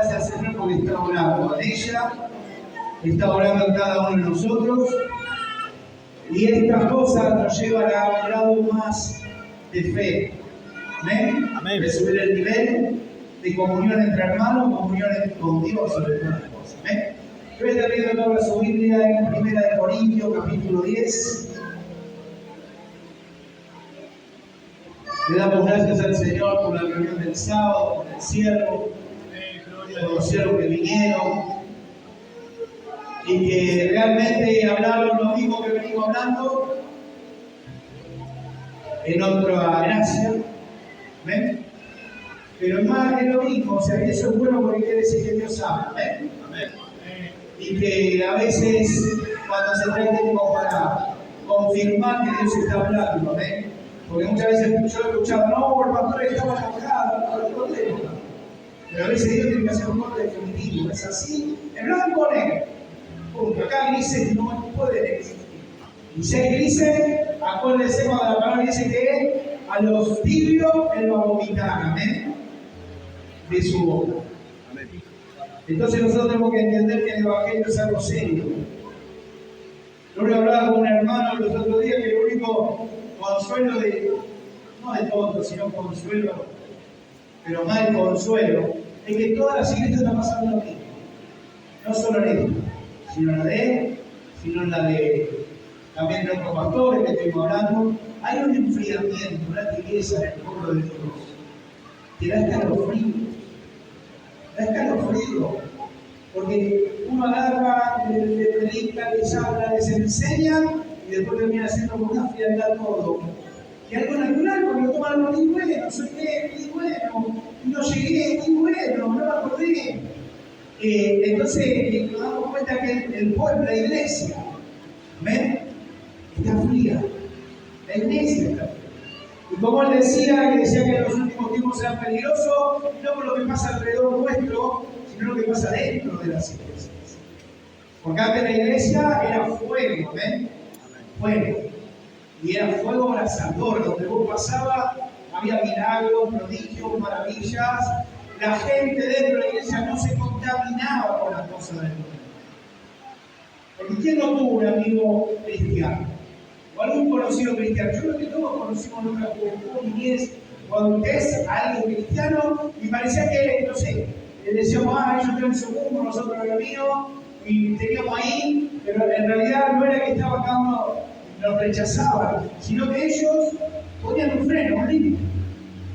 gracias al Señor porque está orando en ella, está orando en cada uno de nosotros. Y estas cosas nos llevan a un grado más de fe. ¿Amén? Amén. De subir el nivel de comunión entre hermanos, comunión con Dios sobre todas las cosas. ¿Amén? Yo voy a estar viendo toda su Biblia en 1 Corintios, capítulo 10. Le damos gracias al Señor por la reunión del sábado, por el siervo, por los siervos que vinieron y que realmente hablaron lo mismo que venimos hablando en otra gracia. ¿Ven? Pero más que lo mismo, o sea, eso es bueno porque quiere decir que Dios habla. ¿Ven? Y que a veces cuando se trae tiempo para confirmar que Dios está hablando, ¿ven? Porque muchas veces yo he escuchado, no, el pastor estaba enojado, no hay problema. Pero a veces Dios tiene que hacer un corte definitivo, es así, en blanco o negro. Punto. Acá grises no pueden existir. Y si hay grises, acuérdense cuando la palabra dice que a los tibios Él va a vomitar, amén, de su boca. Entonces nosotros tenemos que entender que el Evangelio es algo serio. Yo le hablaba con un hermano los otros días que el único consuelo no de tonto, sino consuelo, pero más el consuelo, es que todas las iglesias están pasando lo mismo. No solo en esta, sino en la de él, sino en la de también de otros pastores que estuvimos hablando. Hay un enfriamiento, una tibieza en el pueblo de Dios. Que da escalofrío. Porque uno agarra, le predica, les habla, les enseña y después termina haciendo con una frialdad todo. Y algo natural, porque lo toman algo muy bueno, soy muy bueno, no llegué, muy bueno, no me acordé. Entonces nos damos cuenta que el pueblo, la iglesia, ¿ven? Está fría. La iglesia está fría. Y como él decía que los últimos tiempos serán peligrosos, no por lo que pasa alrededor nuestro, sino lo que pasa dentro de las iglesias. Porque antes la iglesia era fuego, ¿ven? Fuego. Y era fuego abrasador, donde vos pasabas, había milagros, prodigios, maravillas. La gente dentro de la iglesia no se contaminaba con las cosas del mundo. Porque ¿quién no tuvo un amigo cristiano? O algún conocido cristiano. Yo creo que todos conocimos nuestra juventud, niñez, cuadultez a alguien cristiano y parecía que, no sé, le decíamos, ellos tienen su mundo, nosotros lo mío, y teníamos ahí, pero en realidad no era que estaba cada uno, nos rechazaban, sino que ellos ponían un freno, un límite.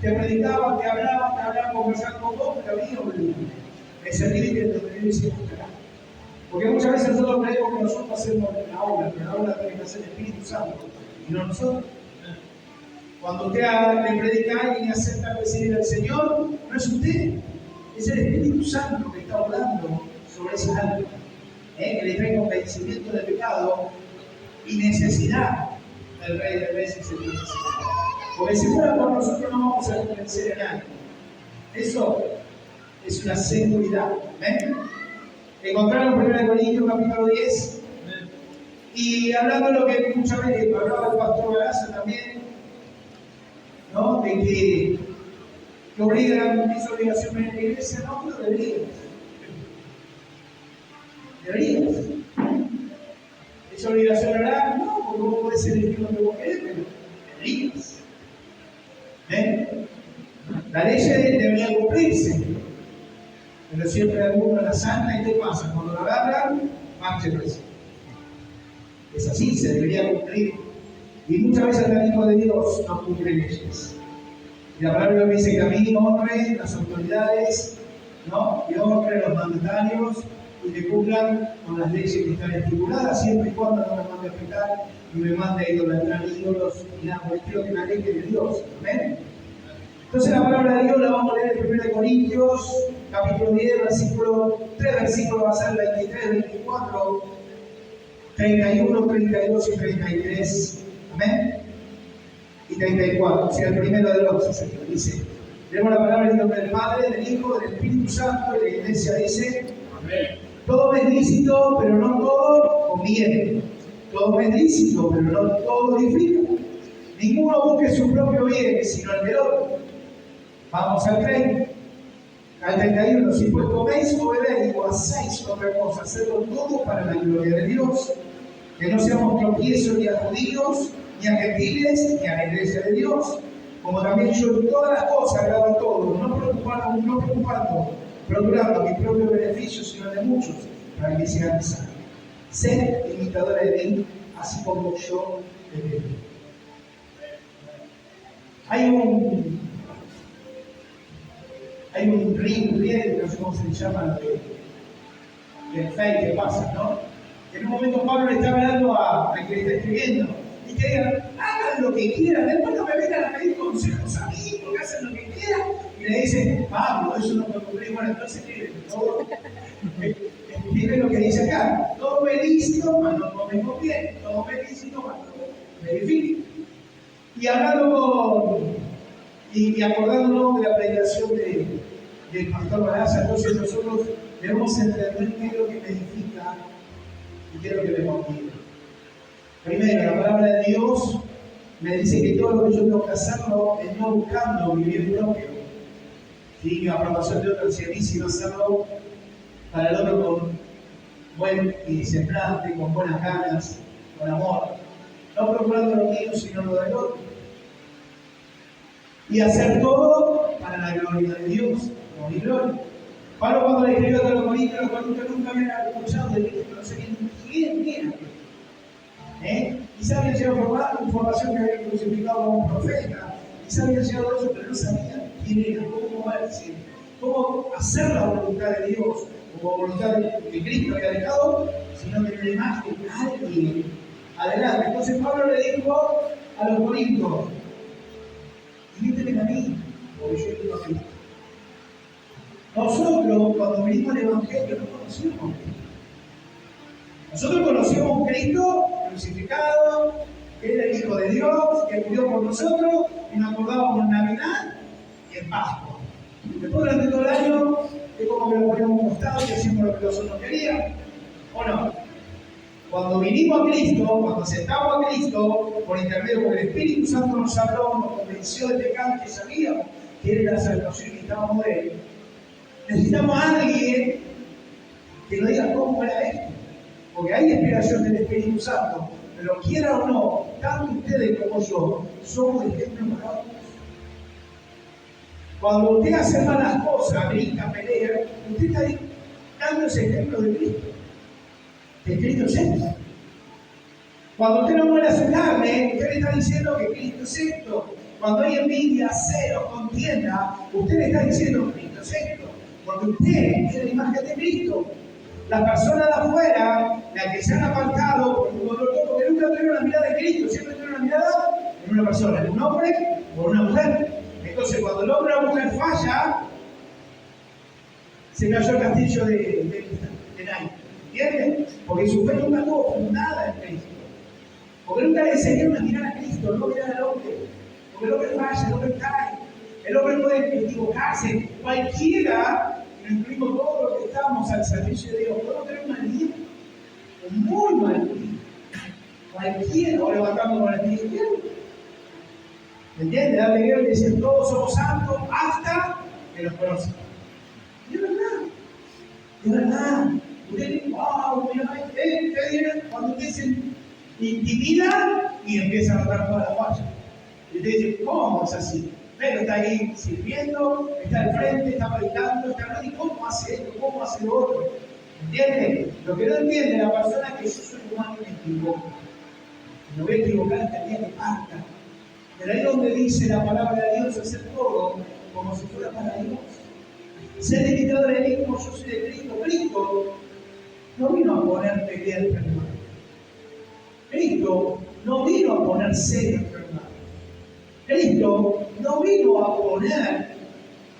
Te predicaban, te hablaban, conversaban con vos, pero había un límite. Ese límite es donde Dios dice, porque muchas veces nosotros creemos que nosotros hacemos la obra, pero la obra tiene que hacer el Espíritu Santo, y no nosotros. Cuando usted le predica a alguien y acepta recibir al Señor, no es usted, es el Espíritu Santo que está obrando sobre esa alma, que le trae convencimiento de pecado y necesidad del Rey de Reyes y Señor. Porque si fuera por nosotros no vamos a convencer a nadie. Eso es una seguridad. Encontraron 1 Corintios capítulo 10 y hablando de lo que muchas veces hablaba el pastor Galaza también, ¿no? De que obligan, es obligación en la iglesia, no, pero deberías. ¿Es obligación orar? No, porque vos podés elegir lo que vos querés, pero deberías. La ley debería cumplirse, pero siempre alguno la sana y ¿qué pasa? Cuando la agarran, marcha preso. Es así, se debería cumplir. Y muchas veces el Hijo de Dios no cumple leyes. Y la palabra me dice que a mí honre las autoridades, ¿no? Y honre los mandatarios y que cumplan con las leyes que están estipuladas, siempre y cuando no me mande a pecar y me mande a idolatrar ídolos y nada, porque creo que la ley es de Dios. ¿Amén? Entonces la palabra de Dios la vamos a leer en 1 Corintios, capítulo 10, versículo 3, versículo va a ser 23, 24, 31, 32 y 33. Amén. Y 34, o sea, el primero de los 11, dice, tenemos la palabra en nombre del Padre, del Hijo, del Espíritu Santo, y la iglesia dice, amén. Todo es lícito, pero no todo conviene. Todo es lícito, pero no todo edifica. Ninguno busque su propio bien, sino el del otro. Vamos al 30. Al 31, si pues coméis o bebéis o hacéis otra cosa, hacedlo todo para la gloria de Dios. Que no seamos tropiezos ni a judíos, ni a gentiles, ni a la iglesia de Dios. Como también yo en todas las cosas agrado a todos, no preocupando, procurando mi propio beneficio, sino de muchos, para que sean sanos. Sed imitadores de mí, así como yo de mí. Hay un ring, no sé cómo se llama, del fake que pasa, ¿no? En un momento Pablo le está hablando a quien le está escribiendo y que digan, hagan lo que quieran, después no me vengan a pedir consejos a mí porque hacen lo que quieran. Y le dicen, Pablo, eso no me ocurrió. Bueno, entonces escribe lo que dice acá. Todo me lícito, mas no comemos bien. Todo me lícito, mas no me edifique. Y hablando y acordándonos de la predicación del pastor Balaza, entonces nosotros debemos entender qué es lo que me edifica y qué es lo que me motiva. Primero, la palabra de Dios me dice que todo lo que yo tengo que hacerlo es no buscando mi bien propio, ¿sí? Mi aprobación de otro hacia mí, sino hacerlo para el otro con buen y semblante, con buenas ganas, con amor. No procurando lo mío, sino lo del otro. Y hacer todo para la gloria de Dios, como mi gloria. Pablo, cuando le escribió a los Corintios nunca habían escuchado de Cristo, no sabían quién era. Quizá habían llegado a información que había crucificado a un profeta, quizá habían llegado a eso, pero no sabían quién era, cómo moverse, cómo hacer la voluntad de Dios, como voluntad que Cristo había dejado, sino que la imagen de alguien adelante. Entonces Pablo le dijo a los Corintios, imítenme a mí, porque yo imito a Cristo. Nosotros, cuando venimos al Evangelio, no conocimos a Cristo. Nosotros conocimos a un Cristo crucificado, que era el Hijo de Dios, que murió por nosotros, y nos acordábamos en Navidad y en Pascua. Después, durante todo el año, es como que lo poníamos a un costado y hacíamos lo que nosotros queríamos. ¿O no? Cuando vinimos a Cristo, cuando aceptamos a Cristo, por intermedio porque el Espíritu Santo nos habló, nos convenció de pecado que sabíamos que era la salvación que estábamos de Él, necesitamos a alguien que nos diga cómo era esto. Porque hay inspiración del Espíritu Santo, pero quiera o no, tanto ustedes como yo somos ejemplos para otros. Cuando usted hace malas cosas, grita, pelea, usted está dando ese ejemplo de Cristo. Que Cristo es esto. Cuando usted no muere a su carne, usted le está diciendo que Cristo es esto. Cuando hay envidia, celo, contienda, usted le está diciendo que Cristo es esto. Porque usted es la imagen de Cristo. Las personas de afuera, las que se han apartado por un dolor, porque nunca tuvieron la mirada de Cristo, siempre tuvieron la mirada en una persona, en un hombre o en una mujer. Entonces, cuando el hombre o la mujer falla, se cayó el castillo de Nai. ¿Entiendes? Porque su fe nunca estuvo fundada en Cristo. Porque nunca le enseñaron a mirar a Cristo, no mirar al hombre. Porque el hombre falla, el hombre cae. El hombre puede equivocarse. Cualquiera, y lo incluimos todos los que estamos al servicio de Dios, podemos tener un mal día. Un muy mal día. Cualquiera, o levantando con el espíritu. ¿Entiendes? Darle guerra y decir todos somos santos hasta que los conocen. Y es verdad. Es verdad. Usted dice, wow, mira, cuando usted se intimida y empieza a notar toda la falla. Y usted dice, ¿cómo es así? Pero está ahí sirviendo, está al frente, está predicando, está hablando, ¿y cómo hace esto? ¿Cómo hace lo otro? ¿Entiende? Lo que no entiende la persona es que yo soy humano y me equivoco. Me voy a equivocar hasta el día que parta. Pero ahí donde dice la palabra de Dios, hacer todo como si fuera para Dios. Ser imitador de mí como yo soy de Cristo. Cristo no vino a poner pelea enfermedad. Cristo no vino a poner seria enfermedad. Cristo no vino a poner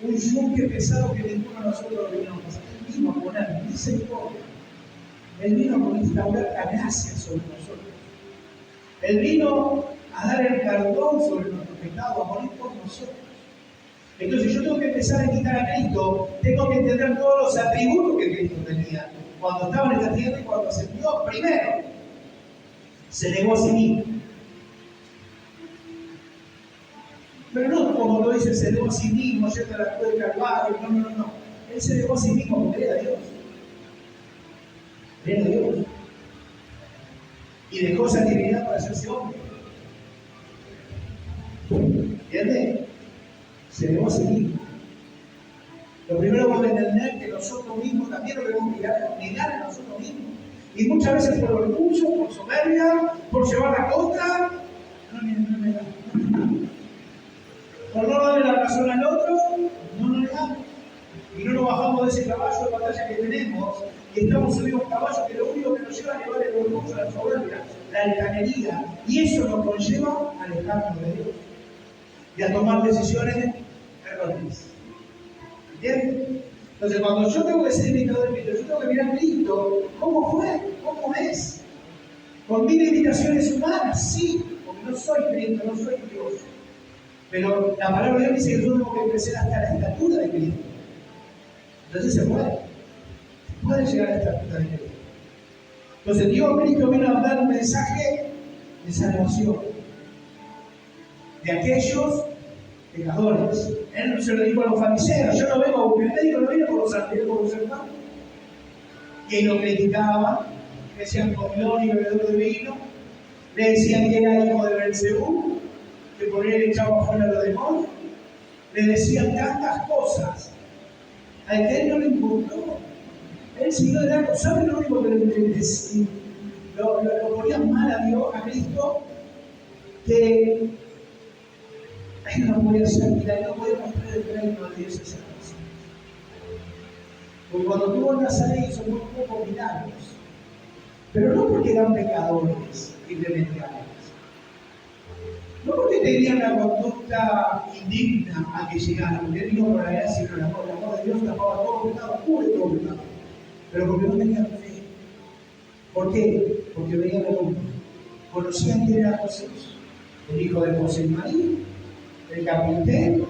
un yunque pesado que ninguno de nosotros debíamos pasar. Él vino a poner misericordia. Él vino a instaurar la gracia sobre nosotros. Él vino a dar el perdón sobre nuestros pecados, a morir por nosotros. Entonces yo tengo que empezar a imitar a Cristo, tengo que entender todos los atributos que Cristo tenía cuando estaba en esta tierra y cuando ascendió. Primero, se negó a sí mismo. Pero no como lo dice, se negó a sí mismo, yendo a la cruz del Calvario, no. Él se dejó a sí mismo por creer a Dios. Creer a Dios. Y dejó esa divinidad para hacerse hombre. ¿Entiendes? Se dejó a sí mismo. Lo primero vamos a entender que nosotros mismos también lo debemos negar a nosotros mismos. Y muchas veces por orgullo, por soberbia, por llevar la contra, por no darle la razón al otro, no nos negamos. Y no nos bajamos de ese caballo de batalla que tenemos, y estamos subidos a un caballo que lo único que nos lleva a llevar el orgullo, la soberbia, la altanería. Y eso nos conlleva a alejarnos de Dios y a tomar decisiones erróneas. ¿Entiendes? Entonces, cuando yo tengo que ser imitador de Cristo, yo tengo que mirar a Cristo, ¿cómo fue? ¿Cómo es? Con mis limitaciones humanas, sí, porque no soy Cristo, no soy Dios. Pero la palabra de Dios dice que yo tengo que crecer hasta la estatura de Cristo. Entonces se puede llegar a la estatura de Cristo. Entonces, Cristo vino a dar un mensaje de salvación de aquellos pecadores. Él se lo dijo a los fariseos: yo no vengo, el médico no viene por los santos, viene por los hermanos. Y lo criticaban, le decían comilón y bebedor de vino, le decían que era hijo de Belcebú, que por él echaba fuera a los demonios, le decían tantas cosas. A él no le importó. Él siguió de largo. ¿Saben lo único que lo ponían mal a Dios, a Cristo? Que él no podía ser, mira, no podía mostrar el reino de Dios a esas personas. Porque cuando tuvo en Nazaret hizo muy pocos milagros. Pero no porque eran pecadores irremediables. No porque tenían una conducta indigna a que llegaran, porque él vino por la gracia y por el amor de Dios tapaba todo pecado, cubre todo pecado. Pero porque no tenían fe. ¿Por qué? Porque veían el hombre. Conocían quién era José, el hijo de José y María, el carpintero,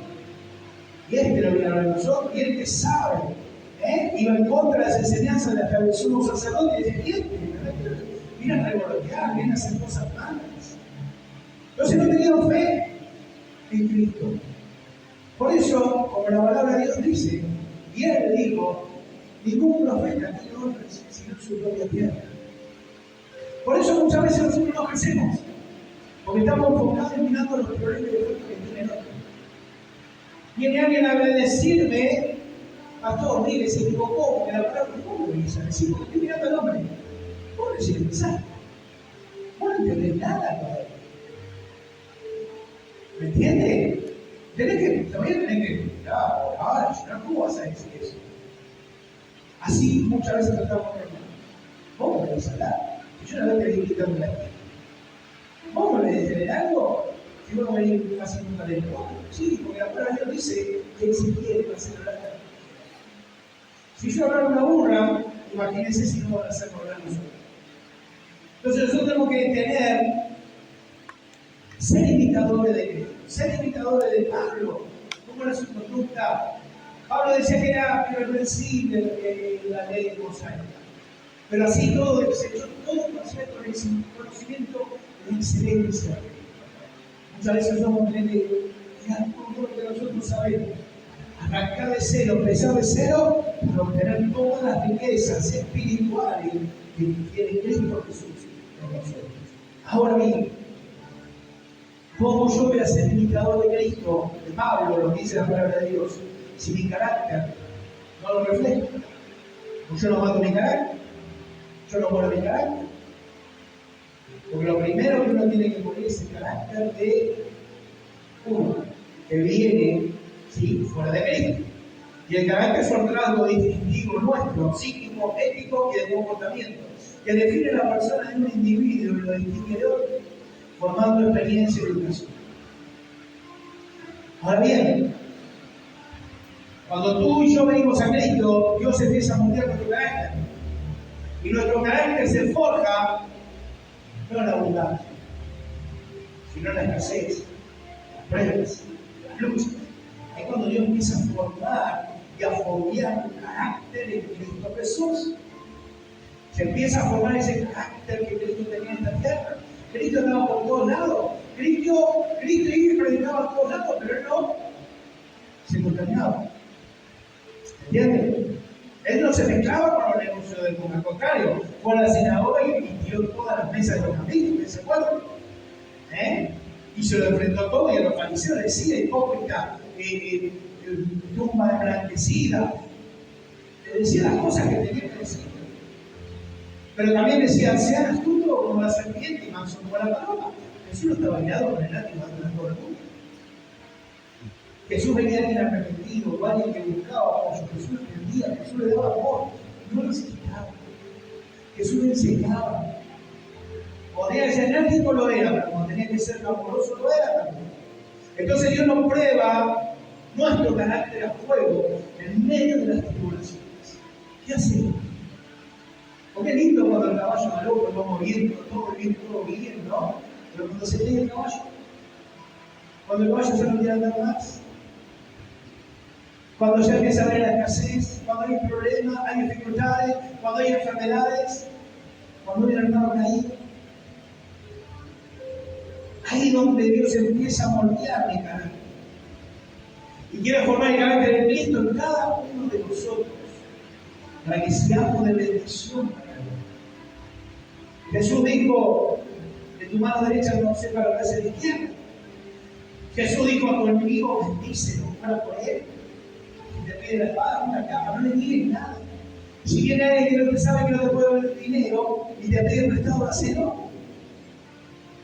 y este lo vino a ver nosotros, y el que sabe, iba en contra de las enseñanzas de hasta el sumo sacerdote, y decía: vienen a revolotear, vienen a hacer cosas malas. Entonces no tenían fe en Cristo. Por eso, como la palabra de Dios dice, y él le dijo: ningún profeta tiene honra sino en su propia tierra. Por eso muchas veces nosotros no crecemos, porque estamos enfocados en mirando los problemas y defectos que tiene el otro. Viene alguien a decirme: pastor, mire, se equivocó, porque la palabra ¿cómo me dice? Sí, porque estoy mirando al hombre. ¿Cómo le dice pensar? Vos no entendés nada, padre. ¿Me entiendes? Todavía tenés que orar, llorar. ¿Cómo vas a decir eso? Así muchas veces tratamos con hermanos. ¿Vos me vas a hablar? Yo una vez te dije quitando la tierra. ¿Vos me venís a tener algo? Si vos no venís haciendo un talento. Sí, porque la palabra de Dios dice que él se quiere hacer hablar. Si yo hablar una burra, imagínense si no van a hacer hablar nosotros. Entonces nosotros tenemos que ser imitadores de Cristo, ser imitadores de Pablo. ¿Cómo era su conducta? Pablo decía que era irreversible la ley de Mosaica. Pero así todo, se echó todo con el conocimiento de excelencia. Muchas veces somos de todo lo que nosotros sabemos. Arrancar de cero, empezar de cero, para obtener todas las riquezas espirituales que tiene Cristo Jesús en nosotros. Ahora bien, ¿cómo yo voy a ser imitador de Cristo, de Pablo, lo que dice la palabra de Dios, si mi carácter no lo refleja? Pues yo no mato mi carácter, yo no muero mi carácter. Porque lo primero que uno tiene que poner es el carácter de uno, que viene fuera de Cristo. Y el carácter es un rasgo distintivo nuestro, psíquico, ético y de comportamiento, que define la persona de un individuo y lo distingue de otro, formando experiencia y educación. Ahora bien, cuando tú y yo venimos a Cristo, Dios empieza a moldear nuestro carácter. Y nuestro carácter se forja no en la abundancia, sino en la escasez, las pruebas, las luchas. Es cuando Dios empieza a formar y a forjar un carácter en Cristo Jesús. Se empieza a formar ese carácter que Cristo tenía en esta tierra. Cristo andaba por todos lados. Cristo iba y predicaba a todos lados, pero él no se contaminaba. ¿Entiendes? Él no se mezclaba con los negocios del mundo, al contrario, fue a la sinagoga y limpió todas las mesas de los amigos, ¿se acuerdan? Y se lo enfrentó todo, y a los fariseos decía, hipócrita, tumba emblanquecida. Le decía las cosas que tenía que decir. Pero también decía, sean astutos como la serpiente y manso como la paloma. Jesús no estaba guiado con el látigo de todo el mundo. Jesús venía alguien arrepentido, o alguien que buscaba apoyo. Jesús entendía, Jesús le daba amor, no lo quitaba. Jesús le enseñaba. Podría ser enérgico, lo era, pero cuando tenía que ser amoroso, lo era también. Entonces Dios nos prueba nuestro carácter a fuego en medio de las tribulaciones. ¿Qué hacemos? Porque es lindo cuando el caballo galopa, vamos viendo todo bien, ¿no? Pero cuando se tiene el caballo, cuando el caballo ya no quiere andar más, cuando ya empieza a haber la escasez, cuando hay problemas, hay dificultades, cuando hay enfermedades, cuando hay un hermano caído, ahí donde Dios empieza a moldear mi carácter. Y quiere formar el carácter de Cristo en cada uno de nosotros, para que seamos de bendición para Él. Jesús dijo, de tu mano derecha no sepa lo que hace la izquierda. Jesús dijo a tu enemigo, bendícelo, para por él. Si te pide la espada, una cama, no le niegues nada. Si viene alguien que no te sabe que no te puede dar dinero y te pide prestado, hacelo.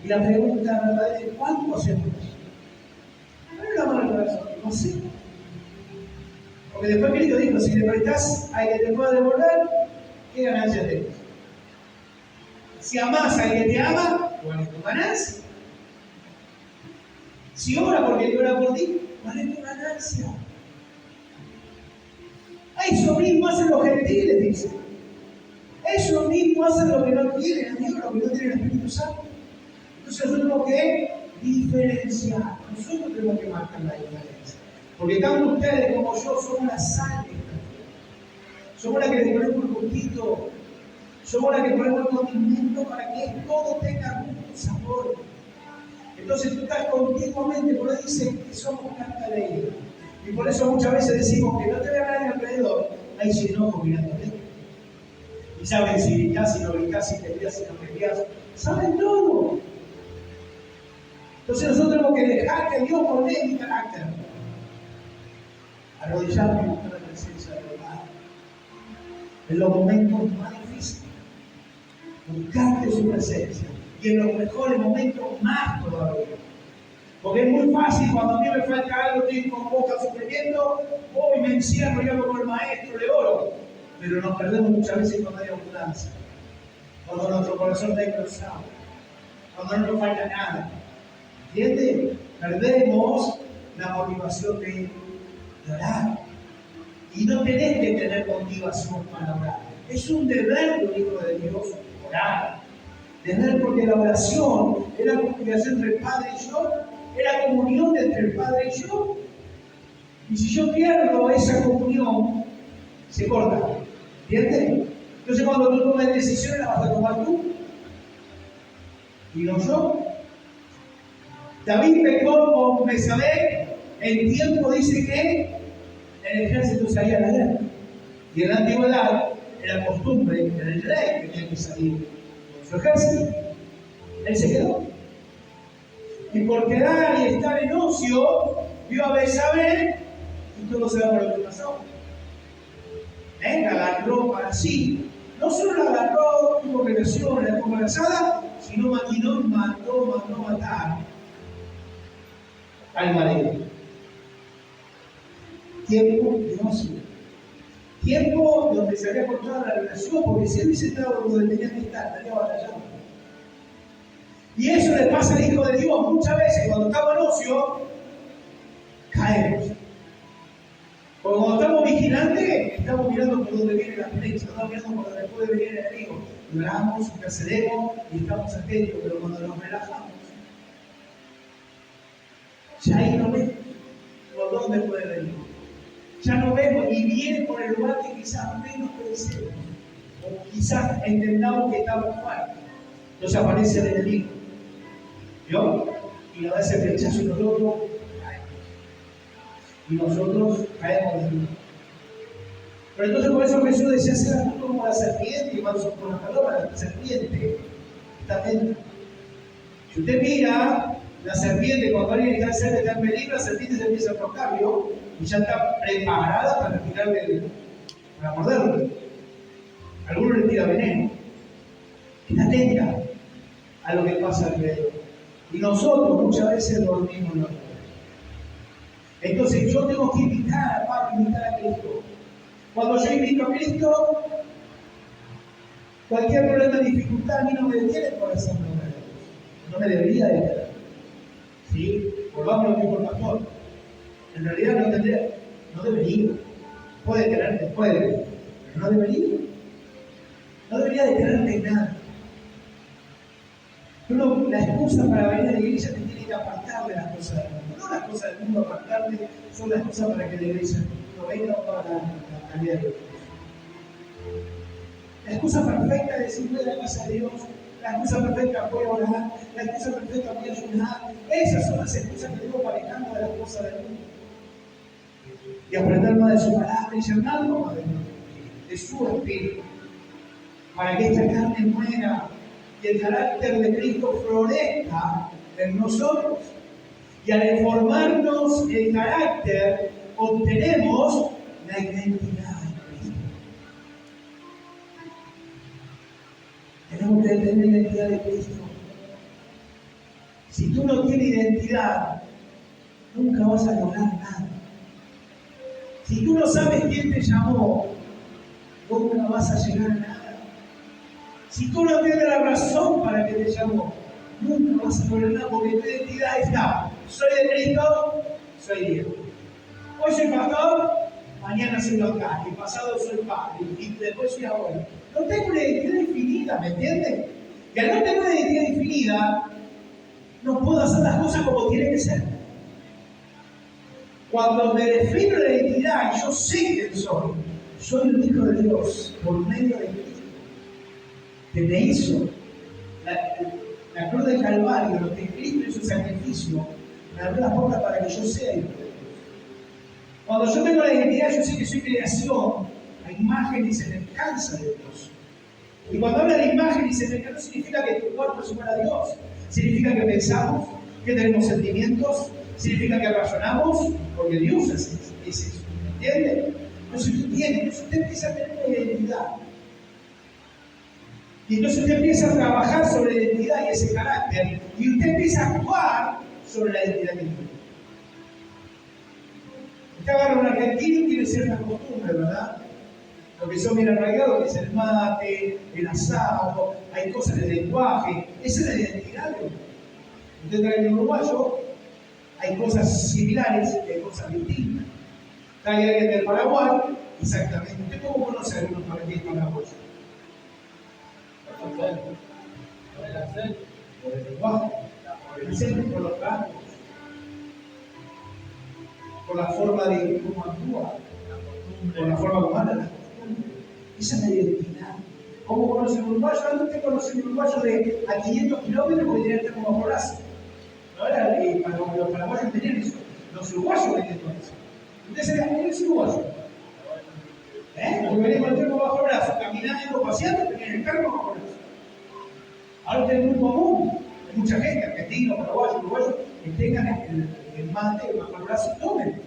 Y la pregunta verdadera es, ¿cuánto hacemos? Dale la mano al corazón, no sé. Porque después Cristo dijo, si le prestás a que te pueda devolver, ¿qué ganancia tenés? Si amás a quien te ama, ¿cuál es tu ganancia? Si ora porque te ora por ti, ¿cuál es tu ganancia? Eso mismo hacen los gentiles, dice. Eso mismo hacen los que no tienen a Dios, los que no tienen el Espíritu Santo. Entonces nosotros tenemos que diferenciar. Nosotros tenemos que marcar la diferencia. Porque tanto ustedes como yo somos la sal de esta tierra. Somos la que le ponemos el gustito. Somos la que ponemos el condimento para que todo tenga un sabor. Entonces tú estás continuamente, por ahí dicen que somos cantaleiros. Y por eso muchas veces decimos que no te vea nadie alrededor, ahí se enojo mirándote. Y saben si gritás, si no gritás, si te peleás, si no te peleás. Saben todo. Entonces nosotros tenemos que dejar que Dios moldee mi carácter. Arrodillarme y buscar la presencia de Dios. En los momentos más difíciles, buscarte su presencia. Y en los mejores momentos más todavía. Porque es muy fácil cuando a mí me falta algo, estoy con boca sufriendo, voy, me encierro y hablo con el maestro, le oro. Pero nos perdemos muchas veces cuando hay abundancia. Cuando nuestro corazón está engrosado. Cuando no nos falta nada. ¿Entiendes? Perdemos la motivación de orar. Y no tenés que tener motivación para orar. Es un deber de un hijo de Dios orar. Deber, porque la oración es la comunicación entre el Padre y yo, es la comunión entre el Padre y yo. Y si yo pierdo esa comunión, se corta. ¿Entiendes? Entonces cuando tú tomas decisiones, las vas a tomar tú. Y no yo. David pecó con Betsabé. El tiempo dice que el ejército salía a la guerra. Y en la antigüedad era costumbre que el rey tenía que salir con su ejército. Él se quedó. Y por quedar y estar en ocio, vio a Betsabé y todo se va por lo que pasó. La agarró para sí. No solo la agarró, tuvo relación, la dejó embarazada, sino maquinó y mandó matar al marido. Tiempo de ocio. Tiempo donde se había cortado la relación, porque si él hubiese estado donde tenía que estar, estaría batallando. Y eso le pasa al Hijo de Dios. Muchas veces cuando estamos en ocio, caemos. Porque cuando estamos vigilantes, estamos mirando por donde viene la flecha, estamos mirando por donde puede venir el enemigo. Lloramos, intercedemos y estamos atentos, pero cuando nos relajamos, ya ahí no vemos por dónde puede venir. Ya no vemos y viene por el lugar que quizás menos pensemos. O quizás entendamos que estamos mal. Entonces aparece el enemigo. ¿Vio? Y le da ese flechazo y nosotros caemos. Y nosotros caemos de nuevo. Pero entonces por eso Jesús decía, sea tú como la serpiente, igual son como la paloma, la serpiente está atenta. Si usted mira, la serpiente, cuando alguien está en peligro, la serpiente se empieza a tocar, ¿vio? Y ya está preparada para tirarle, para morderlo. Algunos le tiran veneno. Está atenta a lo que pasa alrededor. Y nosotros muchas veces dormimos en la noche. Entonces yo tengo que invitar a Cristo. Cuando yo invito a Cristo, cualquier problema o dificultad a mí no me detiene por hacer nada. No me debería detener. ¿Sí? Volvamos a lo que dijo el pastor. En realidad no debería. Puede detenerte, pero no debería. No debería detenerte en nada. La excusa para venir a la iglesia te tiene que apartar de las cosas del mundo. No las cosas del mundo apartarte, son las cosas para que la iglesia no venga para la calidad de Dios. La excusa perfecta de decir voy a la casa de Dios, la excusa perfecta voy a orar, la excusa perfecta voy a ayunar. Esas son las excusas que tengo para alejarme de las cosas del mundo. Y aprender más de su palabra y llenarlo más de su espíritu. Para que esta carne muera y el carácter de Cristo florezca en nosotros. Y al formarnos el carácter, obtenemos la identidad de Cristo. Tenemos que tener la identidad de Cristo. Si tú no tienes identidad, nunca vas a lograr nada. Si tú no sabes quién te llamó, nunca vas a llegar a nada. Si tú no tienes la razón para que te llamó, nunca vas a lograr nada, porque tu identidad está: soy de Cristo, soy Dios. Hoy soy pastor, mañana soy local, y pasado soy padre, y después soy abuelo. No tengo una identidad definida, ¿me entiendes? Y al no tener una identidad definida, no puedo hacer las cosas como tienen que ser. Cuando me defino la identidad y yo sé quién soy un hijo de Dios por medio de Cristo, que me hizo la cruz del Calvario, lo que Cristo hizo sacrificio, me abrió las puertas para que yo sea hijo de Dios. Cuando yo tengo la identidad, yo sé que soy creación, a imagen y semejanza de Dios. Y cuando habla de imagen y semejanza, no significa que tu cuerpo es igual a Dios. Significa que pensamos, que tenemos sentimientos, significa que razonamos, porque Dios es eso. ¿Entiendes? Entonces usted empieza a tener una identidad. Y entonces usted empieza a trabajar sobre la identidad y ese carácter, y usted empieza a actuar sobre la identidad que tiene. Usted agarra un argentino y tiene ciertas costumbres, ¿verdad? Lo que son bien arraigados, que es el mate, el asado, hay cosas del lenguaje. Esa es la identidad de uno. Usted trae un uruguayo, hay cosas similares y hay cosas distintas. Trae alguien del Paraguay, exactamente. ¿Usted cómo conoce a algunos paraguayos? Por el acento, por el lenguaje, por el acento, por los rasgos, por la forma de cómo actúa, por la forma como habla las costumbres. Esa es la identidad. ¿Cómo conoce un uruguayo? Antes usted conoce un uruguayo de a 500 kilómetros porque tenía que estar como porrazo. No era para los paraguayos tenían eso. Los uruguayos tenían eso. Usted se le es uruguayo. Porque venía con el termo bajo el brazo, caminando, paseando, tenían el termo bajo el brazo. Ahora usted es muy común. Hay mucha gente, argentinos, paraguayos, uruguayos, que tengan el mate bajo el brazo y tomen.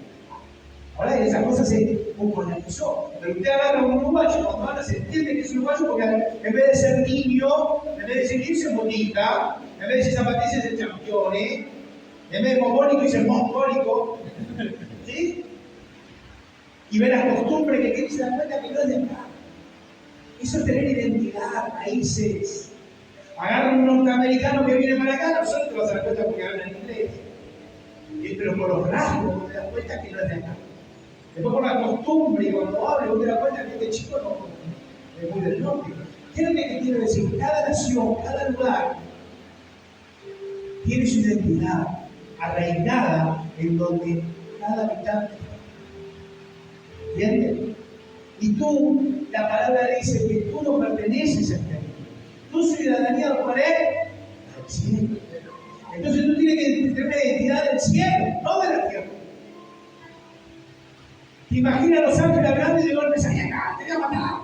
Ahora esas cosas se popularizó. Pero usted agarra a un uruguayo, cuando habla se entiende que es uruguayo porque en vez de ser niño, en vez de seguirse bonita, en vez de decir zapatillas es campeones, en vez de mogólico dice mongólico. ¿Sí? Y ve las costumbres que tiene y se da cuenta que no es de acá. Eso es tener identidad, raíces. Agarra un norteamericano que viene para acá, no solo te vas a dar cuenta porque hablan inglés. Pero por los rasgos te das cuenta que no es de acá. Después por la costumbre y cuando habla te das cuenta que este chico no es muy del norte. ¿Qué es lo que quiero decir? Cada nación, cada lugar tiene su identidad arraigada en donde cada habitante. ¿Entiendes? Y tú, la palabra dice que tú no perteneces a este mundo. Tu ciudadanía, ¿cuál es? Al cielo. Entonces tú tienes que tener una identidad del cielo, no de la tierra. ¿Te imaginas los ángeles hablando y de golpe salían acá? Te voy a matar.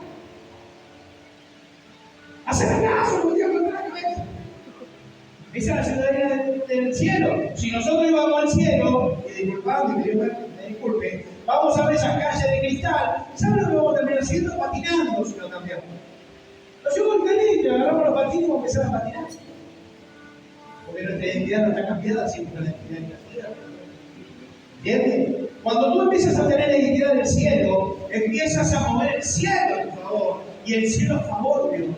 Haceme caso, porque te voy a cortar la cabeza. Esa es la ciudadanía del cielo. Si nosotros íbamos al cielo, y disculpando, y que Dios me disculpe, vamos a ver esas calles de cristal, ¿sabes lo que vamos a terminar haciendo? Patinando si lo cambiamos. Nos llevamos el caliente, agarramos los patines y vamos a empezar a patinar. Porque nuestra identidad no está cambiada siempre la identidad de la tierra. ¿Entiendes? Cuando tú empiezas a tener la identidad del cielo, empiezas a mover el cielo a tu favor y el cielo a favor de Dios.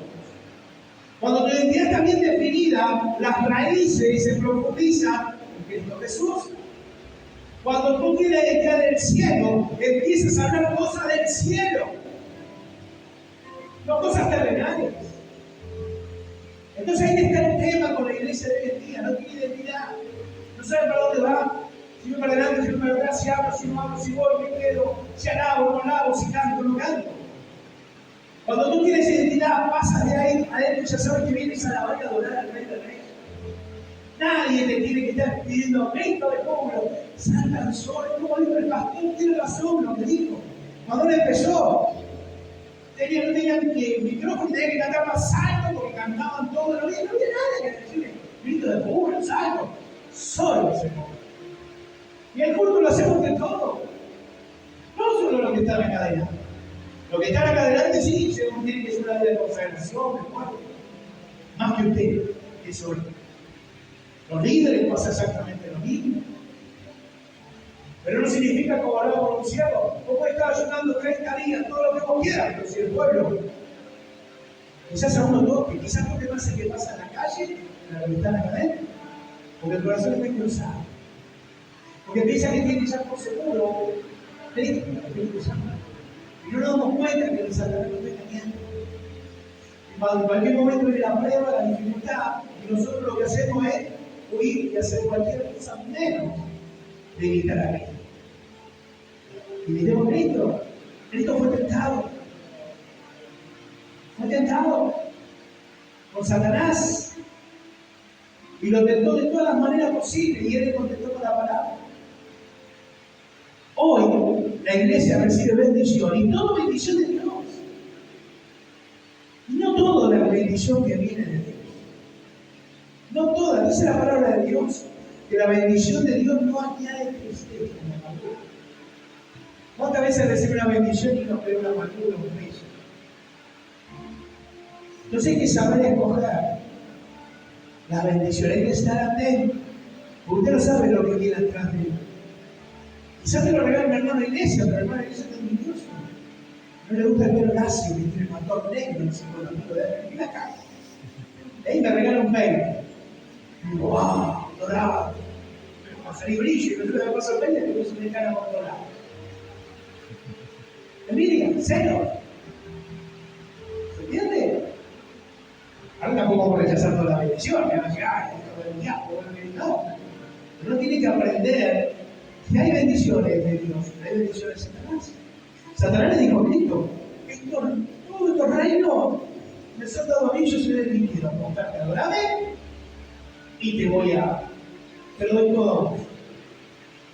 Cuando tu identidad está bien definida, las raíces se profundizan en Cristo Jesús. Cuando tú tienes la identidad del cielo, empiezas a hablar cosas del cielo, no cosas terrenales. Entonces ahí está el tema con la iglesia de hoy en día, no tiene identidad, no sabe para dónde va, si voy para adelante, si voy para atrás, si hablo, si no hablo, si voy, me quedo, si alabo, no alabo, si canto, no canto. Cuando tú tienes identidad, pasas de ahí adentro y ya sabes que vienes a alabar y adorar al Rey de Reyes. Nadie te tiene que estar pidiendo grito de pueblo, salta al sol, como dijo el pastor, tiene razón lo que dijo. Cuando él empezó, no tenían micrófono, tenían que cantar más alto porque cantaban todo, no había nada que decirle grito de pueblo, salto, solo se mueve. Y el culto lo hacemos de todo, no solo lo que está en la cadena. Lo que está acá adelante sí, según tiene que ser una vida de consagración, de cuarto. Más que usted, que soy. Los líderes pasa exactamente lo mismo. Pero no significa como hablaba con un siervo. Vos podés estar ayunando 30 días, todo lo que vos quieras, pero si el pueblo, quizás a uno toque, quizás no te pase que pasa en la calle, en la que están acá adentro. Porque el corazón está cruzado. Porque piensa que tiene ya por seguro, Cristo, y no nos damos cuenta que el Satanás nos está engañando. Y en cualquier momento viene la prueba, la dificultad, y nosotros lo que hacemos es huir y hacer cualquier cosa menos de imitar a Cristo. Imitemos a Cristo. Cristo fue tentado. Fue tentado con Satanás. Y lo tentó de todas las maneras posibles, y él le contestó con la palabra. Hoy la iglesia recibe bendición, y toda bendición de Dios. Y no toda la bendición que viene de Dios. No toda, dice la palabra de Dios, que la bendición de Dios no añade tristeza en la amargura. ¿Cuántas veces recibe una bendición y nos ve una amargura, un peso? Entonces hay que saber escoger la bendición, hay que estar atento, porque usted no sabe lo que viene atrás de él. Quizás te lo regala mi hermano de iglesia, pero el hermano de iglesia es envidioso. No le gusta el pelo lacio, que tiene el motor negro, no sé cuánto amigo de él. Ven acá. Ahí me regala un peine. Y digo, wow, dorado. Va a salir brillo, y no te me pasa el peine, porque es una cara con dorado. Envidia, cero. ¿Se entiende? Ahora tampoco por rechazar toda la bendición, que van a decir, ay, esto es el diablo, no. Pero uno tiene que aprender que hay bendiciones de Dios, hay bendiciones de Satanás. Satanás le dijo a Cristo, todos estos reinos me son dados a mí, yo soy el líquido, mostrarte, adorame y te lo doy todo a vos.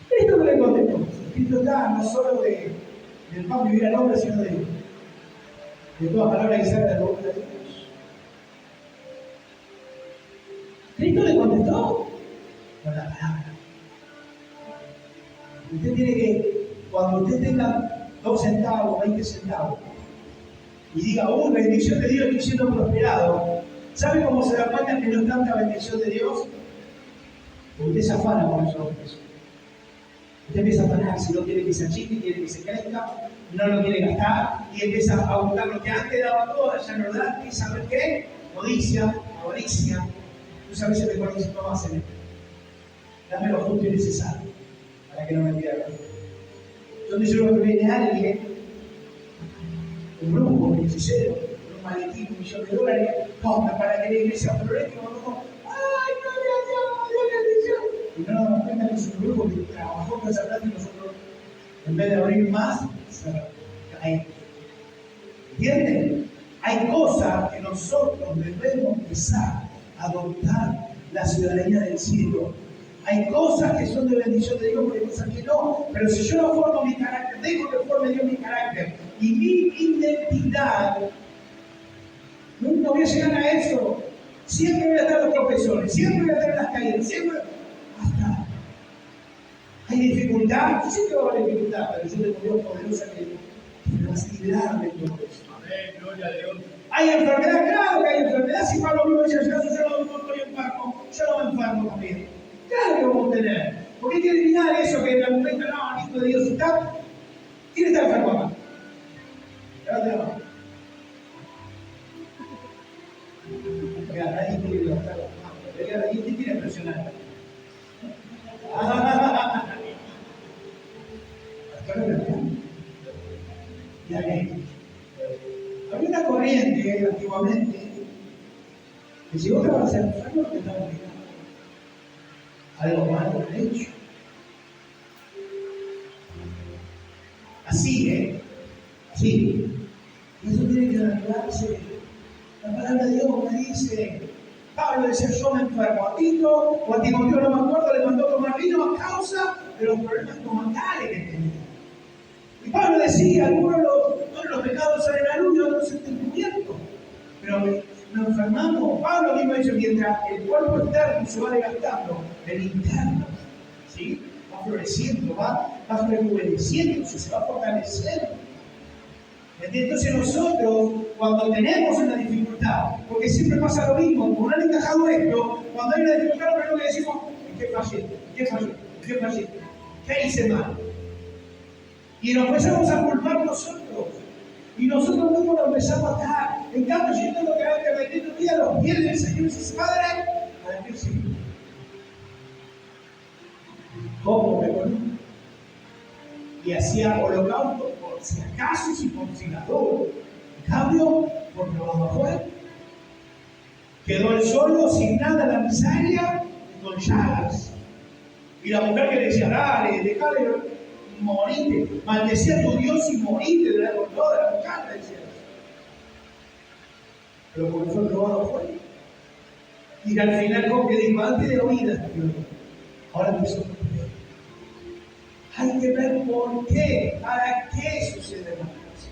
Cristo no le contestó. Cristo está no solo del pan vivir al hombre, sino de toda palabra que salga de la boca de Dios. Cristo le contestó con la palabra. Usted tiene que, cuando usted tenga 2 centavos, 20 centavos, y diga, bendición de Dios, estoy siendo prosperado, ¿sabe cómo se da cuenta que no es tanta bendición de Dios? Porque usted se afana con esos pesos. Usted empieza a afanar, si no quiere que se achique, quiere que se crezca, no lo quiere gastar, y empieza a buscar lo que antes daba todo, ya no da, empieza a ver qué, codicia, avaricia. Tú sabes si te acuerdas no vas a hacer. Dame lo justo y necesario, para que no me pierda. Entonces yo creo que viene alguien, un brujo, un hechicero, un maletín, $1.000.000, compra para que la iglesia florezca, ¡ay, no le hacemos Dios bendición! Y no nos damos cuenta que es un brujo que trabajó con esa plata y nosotros, en vez de abrir más, caemos. ¿Entienden? Hay cosas que nosotros debemos empezar a adoptar la ciudadanía del cielo. Hay cosas que son de bendición de Dios, pero hay cosas que no. Pero si yo no formo mi carácter, dejo que forme Dios mi carácter y mi identidad, nunca voy a llegar a eso. Siempre voy a estar los tropezones, siempre voy a tener las caídas, siempre. Hasta hay dificultad, yo siempre va a haber dificultad, pero yo tengo Dios poderosa que me va a liberar de todo eso. Amén, gloria a Dios. Hay enfermedad, claro que hay enfermedad. Si Pablo mismo dice, yo no estoy enfermo, yo no me enfermo también. Claro que vamos a tener. Porque hay que eliminar eso que en el momento no, el Hijo de Dios está. ¿Quién está enfermo acá? Levante la mano. Mira, nadie quiere levantar la mano. Nadie te quiere presionar. Y aquí. Había una corriente antiguamente que si vos te vas a enfermo, te estás obligado. Algo malo han hecho. Así, así. Y eso tiene que arreglarse. La palabra de Dios me dice, Pablo decía, yo me enfermo. A Tito o a Timoteo, no me acuerdo, le mandó a tomar vino a causa de los problemas estomacales que tenía. Y Pablo decía, algunos de los pecados salen a luz y otros se están cubiertos. Pero nos enfermamos. Pablo mismo dice, mientras el cuerpo externo se va desgastando, el interno, ¿sí?, va floreciendo, va rejuveneciendo, se va fortaleciendo. Entonces nosotros, cuando tenemos una dificultad, porque siempre pasa lo mismo, como no han encajado esto, cuando hay una dificultad, lo primero que decimos, ¿en qué fallé? ¿En qué fallé? ¿En qué fallé? ¿Qué hice mal? Y nos empezamos a culpar nosotros. Y nosotros mismos nos empezamos a atacar. En cambio, yo tengo que rendir tu vida a los pies del Señor y sus padres, para que sí. ¿Cómo me conozco? Y hacía holocausto por si acaso y por si la duda. En cambio, por trabajo afuera, quedó él solo, sin nada en la miseria, con llagas. Y la mujer que le decía, dale, déjale morite, maldecía a tu Dios y morite de la toda la mujer, decía. Pero porque fue probado afuera. Y al final, como que dijo, antes de oídas, ahora me hizo. Hay que ver por qué, para qué suceden las cosas.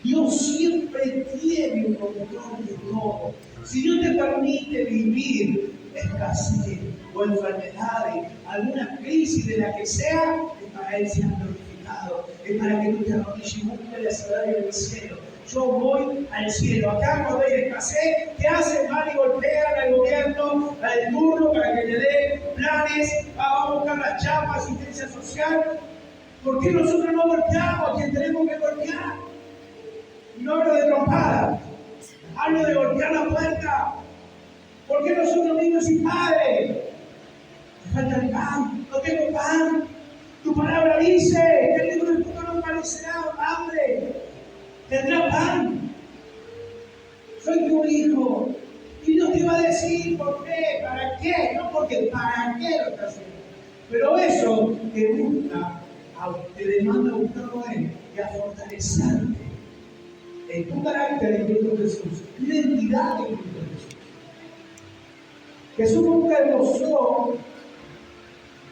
Dios siempre tiene un control de todo. Si Dios te permite vivir escasez o enfermedades, alguna crisis de la que sea, es para Él ser glorificado, es para que tú te arrodilles y busques la ciudad del cielo. Yo voy al cielo. Acá cuando hay escasez, ¿qué hacen? Van y golpean al gobierno, al turno, para que le dé planes, vamos a buscar las chapas, asistencia social. ¿Por qué nosotros no golpeamos a quien tenemos que golpear? No hablo de trompada, hablo de golpear la puerta. ¿Por qué nosotros mismos sin padre? Me falta el pan, no tengo pan. Tu palabra dice que el libro del pueblo no parecerá hambre. Tendrá pan. Soy tu hijo. Y Dios te va a decir por qué, para qué, no porque para qué lo está haciendo. Pero eso te busca, te demanda buscarlo a Él y a fortalecerte en tu carácter en Cristo Jesús, tu identidad en Cristo Jesús. Jesús nunca gozó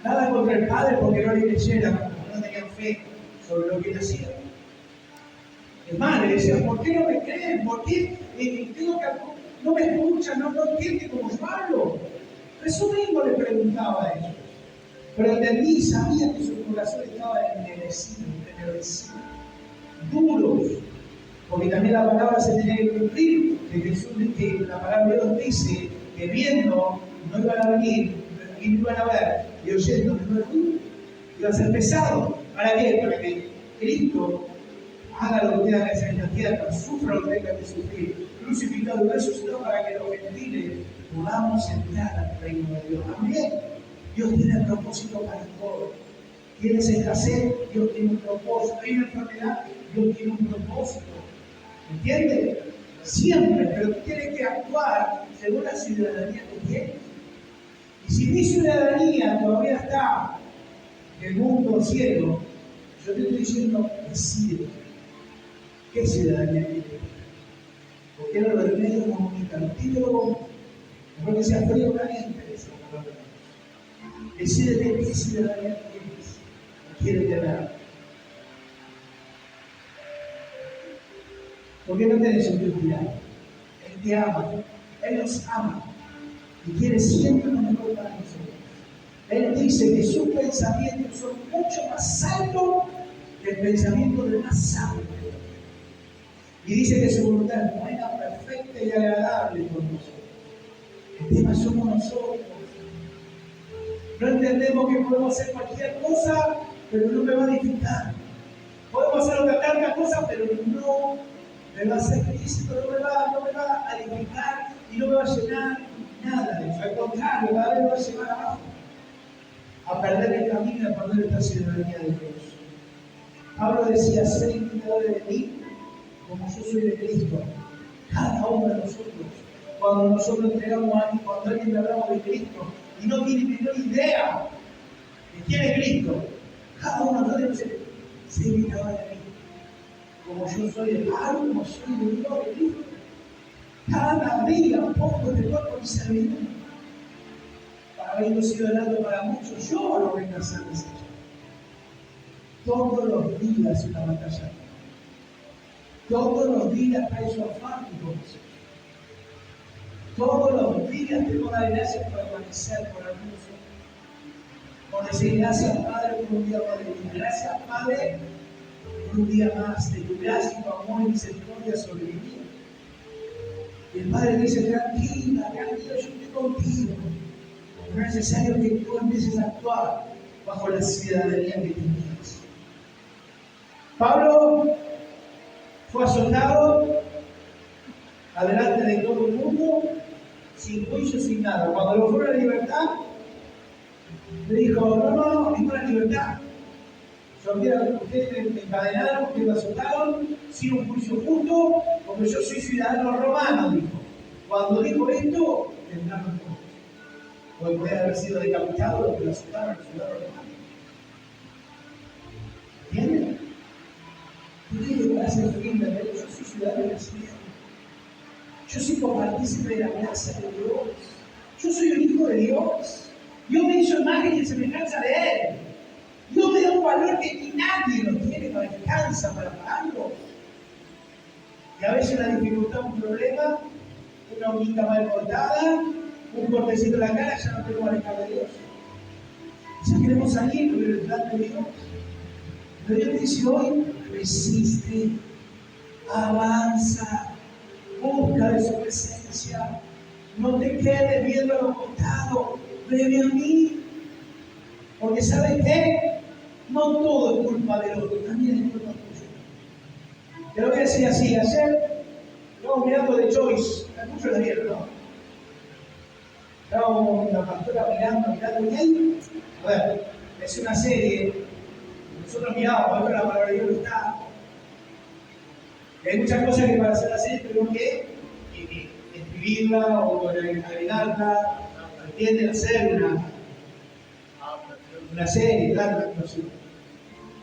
nada contra el Padre porque no le creyeran, porque no tenían fe sobre lo que él hacía. El madre decía, ¿por qué no me creen? ¿Por qué no me escuchan? No entienden cómo yo hablo. Jesús mismo le preguntaba a ellos. Pero entendí y sabía que su corazón estaba ennegrecido, duros. Porque también la palabra se tenía que cumplir. Que la palabra de Dios dice que viendo no iban a venir y no iban a ver. Y oyendo no iban a venir. Iba a ser pesado. ¿Para qué? Para que Cristo haga lo que tenga que hacer en la tierra, sufra lo que tenga que sufrir, crucificado y resucitado para que los gentiles podamos entrar al reino de Dios. Amén. Dios tiene un propósito para todo. ¿Tienes escasez? Dios tiene un propósito. ¿Hay una enfermedad? Dios tiene un propósito. ¿Entiendes? Siempre, pero tú tienes que actuar según la ciudadanía que tienes. Y si mi ciudadanía todavía está del mundo al cielo, yo te estoy diciendo, decide. ¿Qué ciudadanía tienes? ¿Por qué no lo del medio comunican? Título, mejor que sea frío o caliente, esa es la palabra. Decídete qué ciudadanía tienes, quiere tener. ¿Por qué no tenés un Dios tirano? Él te ama, Él nos ama y quiere siempre lo mejor para nosotros. Él dice que sus pensamientos son mucho más altos que el pensamiento del más sabio. Y dice que su voluntad es buena, perfecta y agradable por nosotros. El tema somos nosotros. No entendemos que podemos hacer cualquier cosa, pero no me va a edificar. Podemos hacer otra tanta cosa, pero no me va a hacer feliz, no me va a edificar y no me va a llenar nada de eso. Al contrario, cada vez me va a llevar abajo. A perder el camino, a perder esta ciudadanía de Dios. Pablo decía, ser imitadores de mí, como yo soy de Cristo. Cada uno de nosotros, cuando nosotros entregamos a alguien, cuando alguien le hablamos de Cristo, y no tiene ni menor idea de quién es Cristo, cada uno de nosotros dice, ser imitadores de mí, como yo soy de Pablo, como soy de Dios, de Cristo. Cada día pongo este cuerpo en servidumbre. Habiendo sido helado para muchos, yo lo vengo a hacer desechar. Todos los días una batalla. Todos los días trae su afán y condición. Todos los días tengo que dar gracias por amanecer, por algunos otros. Por decir gracias, Padre, por un día más de vida. Gracias, Padre, por un día más de tu gracia, tu amor y misericordia sobre mi vida. Y el Padre dice, tranquila, yo estoy contigo. No es necesario que tú empieces a actuar bajo la ciudadanía que tenías. Pablo fue azotado adelante de todo el mundo, sin juicio, sin nada. Cuando lo fueron a la libertad, le dijo, no, esto es la libertad. Ustedes me encadenaron, ustedes me azotaron, sin un juicio justo, porque yo soy ciudadano romano, dijo. Cuando dijo esto, temblaron todos. Porque puede haber sido decapitado lo que lo azotaron al ciudadano romano. ¿Entienden? Ustedes van a ser firmes, yo soy ciudadano de la ciudad. Yo soy copartícipe de la gracia de Dios. Yo soy el Hijo de Dios. Dios me hizo imagen y semejanza de Él. Dios me da un valor que nadie lo tiene, no alcanza para pagarlo. Y a veces una dificultad, un problema, una uñita mal cortada, un cortecito en la cara, ya no tenemos alejar de Dios. Ya queremos salir con el plan de Dios. Pero Dios dice hoy, resiste, avanza, busca de su presencia, no te quedes viendo a los costados, ven a mí. Porque ¿sabes qué? No todo es culpa del otro, también es culpa tuya. Te lo voy a decir así, ayer estábamos mirando de Joyce, muchos la vieron, ¿no? Estábamos con la pastora mirando bien. A ver, es una serie, nosotros miramos, a ver la palabra de Dios está. Hay muchas cosas que para hacer la serie tenemos que escribirla o agregarla, entienden, hacer una serie, dar una actuación.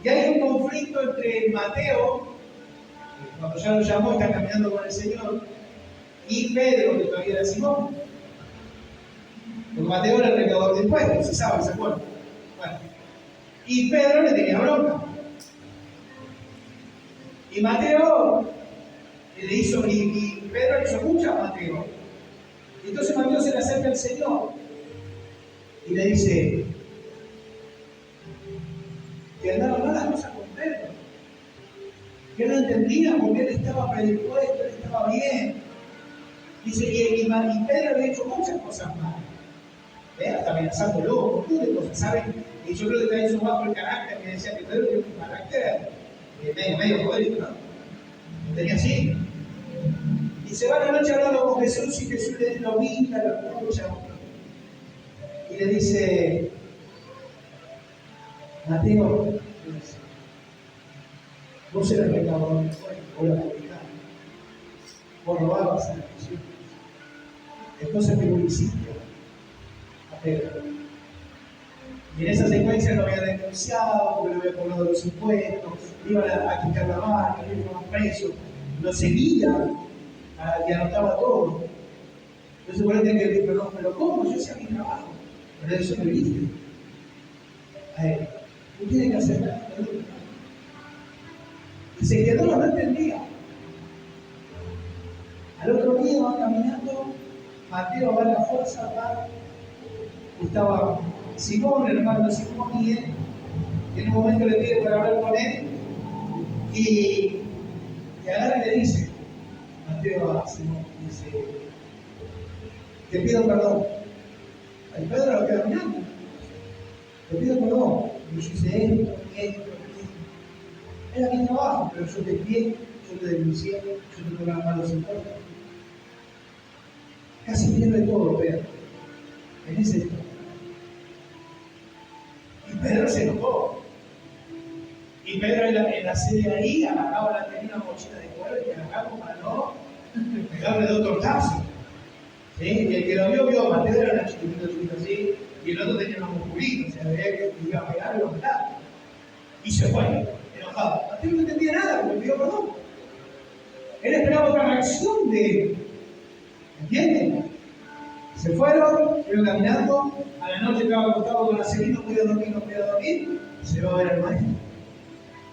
Y hay un conflicto entre Mateo, cuando ya lo llamó, está caminando con el Señor, y Pedro, que todavía era Simón. Porque Mateo era el recaudador de impuestos, se sabe, ¿se acuerdan? Bueno, y Pedro le tenía bronca. Y Mateo le hizo, y Pedro le hizo mucha a Mateo. Y entonces Mateo se le acerca al Señor y le dice que andaban mal las cosas con Pedro, que no entendía porque él estaba predispuesto, él estaba bien. Dice, y Pedro le ha hecho muchas cosas malas, hasta amenazándolo, un montón de cosas, ¿saben? Y yo creo que está eso bajo el carácter, que decía que Pedro tiene un carácter medio poético, ¿no? Lo tenía así. Y se va la noche hablando con Jesús y Jesús lo mira, lo escucha. Y le dice, Mateo, vos eras recaudador de impuestos, vos eras publicano, vos robabas a la nación. Entonces me lo hiciste a Pedro. Y en esa secuencia lo había denunciado, porque lo había cobrado los impuestos, iban a quitar la marca, lo iban preso, lo seguía y anotaba todo. Entonces por ahí tenía que decir, pero ¿cómo? Yo hacía mi trabajo, pero eso me viste. a él. Tú tienes que aceptar a Pedro. Y se quedó, no entendía. Al otro día van caminando, Mateo va a la fuerza, va, estaba Simón, el hermano de Simón, y él, en un momento le pide para hablar con él, y agarra y le dice, Mateo a Simón, dice, te pido perdón. Ahí Pedro lo queda mirando, te pido perdón, yo hice esto. Era mi trabajo, pero yo te envié, yo te denuncié, yo te tomé las malos impuestos. Casi pierde todo Pedro en ese estado. Y Pedro se enojó. Y Pedro en la serie ahí agarraba, tenía una mochila de cuero y agarraba para no pegarle dos tortazos. ¿Sí? Y el que lo vio, Mateo era una chiquitito así, y el otro tenía unos musculitos, o sea, veía que iba a pegar y lo mataba. Y se fue, enojado. Mateo no entendía nada, porque pidió perdón. Él esperaba otra reacción de él. ¿Entienden? Se fueron, iban caminando, a la noche estaba acostado con la serie, no podía dormir, se va a ver al maestro.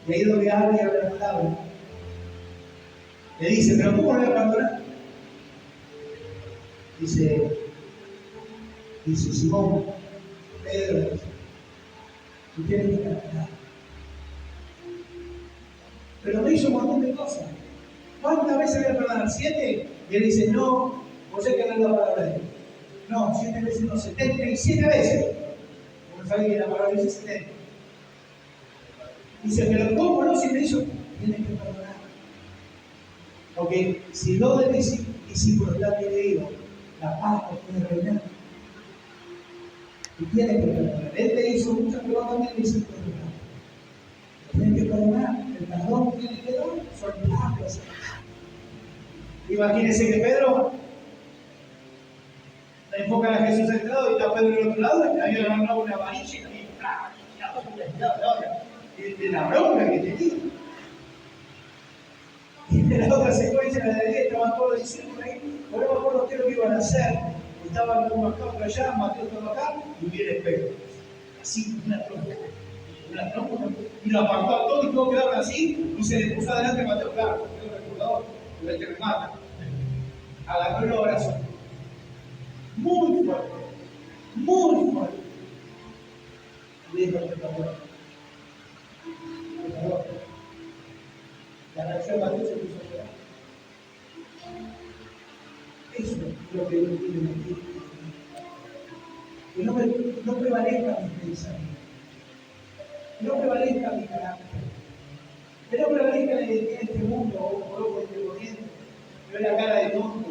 Y ahí donde habla y habla la palabra. Le dice, pero ¿cómo lo voy a abandonar? Dice Simón, Pedro, tú tienes que perdonar. Pero me hizo un montón de cosas. ¿Cuántas veces voy a perdonar? ¿7? Y él dice, no, vos sé que no es la palabra de Dios. No, 7 veces no, 77 veces. Porque sabe que la palabra dice 70. Dice, pero ¿cómo no? Si me hizo, tienes que perdonar. Porque si no de discípulos están divididos, la paz no puede reinar. Y tienes que perdonar. Él te hizo muchas, pero también dice perdonar. Tienes que perdonar. El perdón que tiene que dar son labios. Imagínense que Pedro le enfocan a Jesús a este lado y está Pedro del otro lado, y había agarrado una varilla y de la bronca que tenía. Y de la otra secuencia de la derecha estaban todos los discípulos ahí, no me acuerdo qué es lo que iban a hacer. Estaban uno acá, otro allá, Mateo estaba acá, y viene Pedro. Así, una tronca, y lo apartó a todos y todos quedaron así, y se le puso adelante a Mateo, claro, porque es el recordador, el que remata. Agarró el brazo. Muy fuerte, muy fuerte. Y dijo, pecador. La reacción de Mateo se puso a llorar. Eso es lo que Dios tiene en ti. Que no prevalezca mi pensamiento. Que no prevalezca mi carácter. Que no prevalezca en este mundo o loco de este corriente. Que ve la cara de tonto.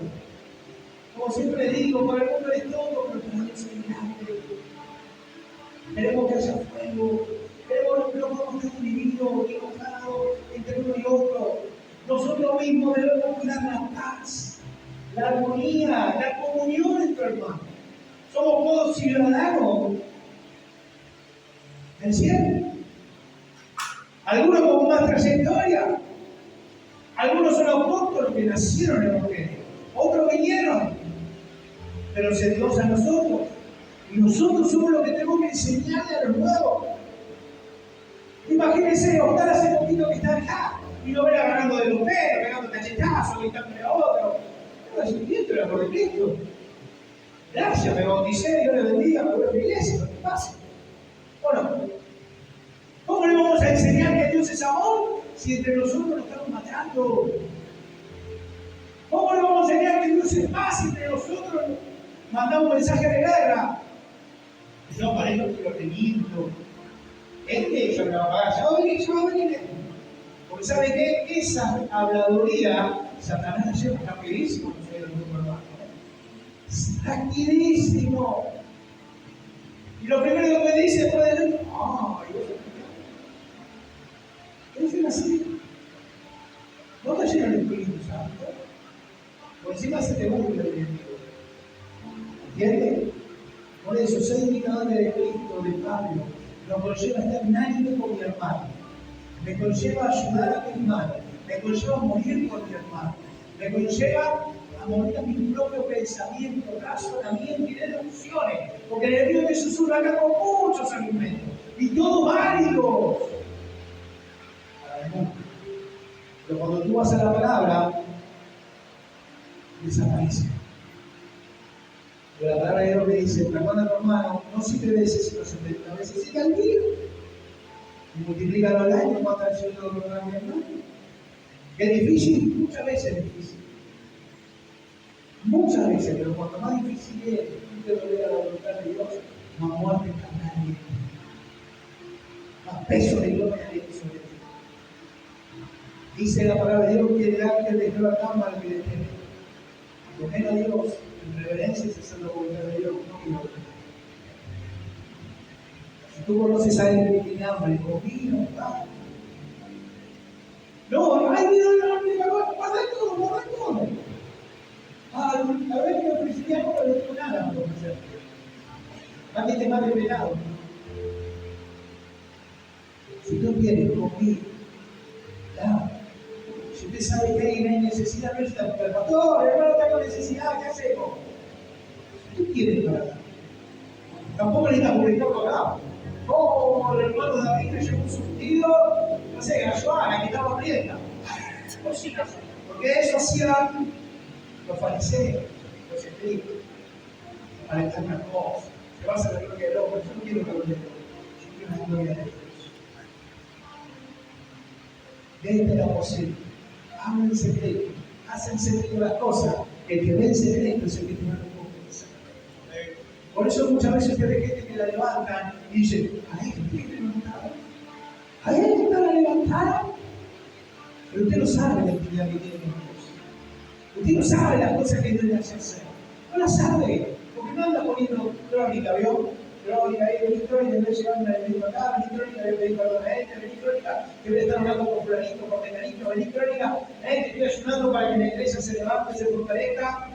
Como siempre digo, para el mundo es todo, pero para Dios es grande. Queremos que haya fuego. Queremos que no podamos estar divididos, enojados entre uno y otro. Nosotros mismos debemos cuidar la paz, la armonía, la comunión entre hermanos. Somos todos ciudadanos del cielo. Algunos con más trayectoria. Algunos son apóstoles que nacieron en el Evangelio. Otros vinieron. Pero se Dios a nosotros. Y nosotros somos los que tenemos que enseñarle a los nuevos. Imagínense, Oscar hace poquito que está acá y lo ven agarrando de los pelos, pegando cachetazos, gritándole a otro. Pero es un Cristo, era por el Cristo. Gracias, me bauticé, Dios le bendiga, me voy a la iglesia, ¿qué pasa? Bueno, ¿cómo le vamos a enseñar que Dios es amor si entre nosotros nos estamos matando? ¿Cómo le vamos a enseñar que Dios es paz si entre nosotros mandamos mensajes de guerra? Yo aparezco que lo reviento. Yo me va a pagar, ya va a venir. Porque ¿sabe qué? Esa habladuría, Satanás la lleva rapidísimo, no sé, hermano. Rapidísimo. Y lo primero que me dice después de él, ¿qué es así? No te llena el Espíritu Santo. Por encima se te burla el enemigo. ¿Entiendes? Por eso, ser imitador de Cristo, de Pablo, nos conlleva a estar unánime con mi hermano. Me conlleva a ayudar a mi hermano. Me conlleva a morir por mi hermano. Me conlleva a morir a mi propio pensamiento, razonamiento y deducciones. Porque el enemigo me susurra acá con muchos argumentos. y todos válidos para el mundo. Pero cuando tú vas a la palabra, desaparece. Pero la palabra de Dios me dice: perdona a tu hermano, no 7 veces, sino 70 veces, 7 al día. Y multiplícalo al año, ¿cuántas veces yo lo perdono a mi hermano? Es difícil, muchas veces es difícil. Muchas veces, pero cuanto más difícil es que tú te doleas la voluntad de Dios, más muerte carnal, más peso de gloria hay sobre ti. Dice la palabra de Dios que el ángel dejó la cama al que le teme. Temer a Dios, en reverencia es hacer la voluntad de Dios, no mi voluntad. Si tú conoces a alguien que tiene hambre, comida, ¿verdad? No, ay, mira, guarda todo. Ah, la verdad es que los cristianos no les digo nada por hacer. También te mate pelado. Si tú tienes comida, ¿verdad? Si usted sabe que hay necesidad, no está el pastor, hermano, tengo necesidad, ¿qué hacemos? Si tú tienes para dar. Tampoco necesitas publicarlo acá. Como el hermano David que llevó un surtido, no sé, a Joana, que estaba aprieta. Porque eso hacían los fariseos, los escribas, para estar una cosa. Se basa en la gloria de Dios, pero yo no quiero la gloria de Dios, yo quiero la gloria de Dios. Desde la posible, habla en secreto, hace en secreto las cosas. El que ve en secreto es el que tiene un poco de sangre. Por eso muchas veces usted ve gente que la levantan y dice: ¿a él que levantaron? ¿A él que la levantaron? Pero usted no sabe la actividad que tiene con Dios. Usted no sabe las cosas que Dios le hace hacer. No las sabe, porque no anda poniendo crónica, ¿vio? Crónica, vení crónica, voy llevando el médico acá, vení crónica, voy a pedir perdón a este, vení crónica, que voy a estar hablando con fulanito, con menganito, vení crónica, que estoy ayudando para que la iglesia se levante, se fortalezca.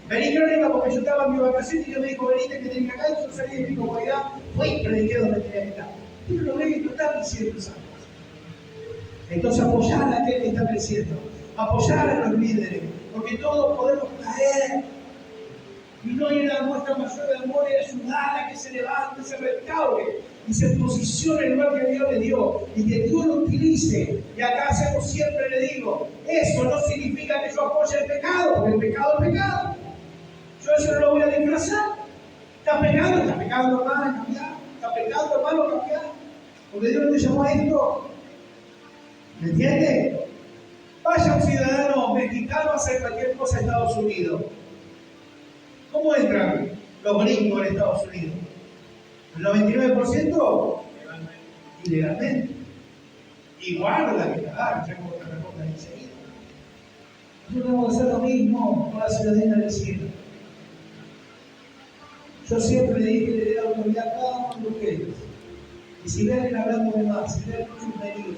Vení crónica porque yo estaba en mi vacación y yo me dijo: venite que tenía acá, y yo salí de mi comodidad, fui y prediqué donde tenía que estar. Tú no ves que tú estás diciendo esas cosas. Entonces apoyar a aquel que está creciendo, apoyar a los líderes, porque todos podemos caer. Y no hay una muestra mayor de amor y ayudar a que se levante, se restaure y se posicione en el lugar que Dios le dio y que Dios lo utilice. Y acá hacemos siempre, le digo, eso no significa que yo apoye el pecado, porque el pecado es pecado. Yo eso no lo voy a disfrazar. Está pecando hermano, cambiar. Está pecando hermano, cambiar. Porque Dios no te llamó a esto. ¿Me entiendes? Vaya un ciudadano mexicano a hacer cualquier cosa en Estados Unidos. ¿Cómo entran los gringos en Estados Unidos? El 99% ilegalmente. Y guarda que pagar, ya como te respondan enseguida. Nosotros vamos a hacer lo mismo con la ciudadanía del cielo. Yo siempre le dije que le dé autoridad a cada uno de ustedes. Y si ven hablando de más, si ven muchos medios,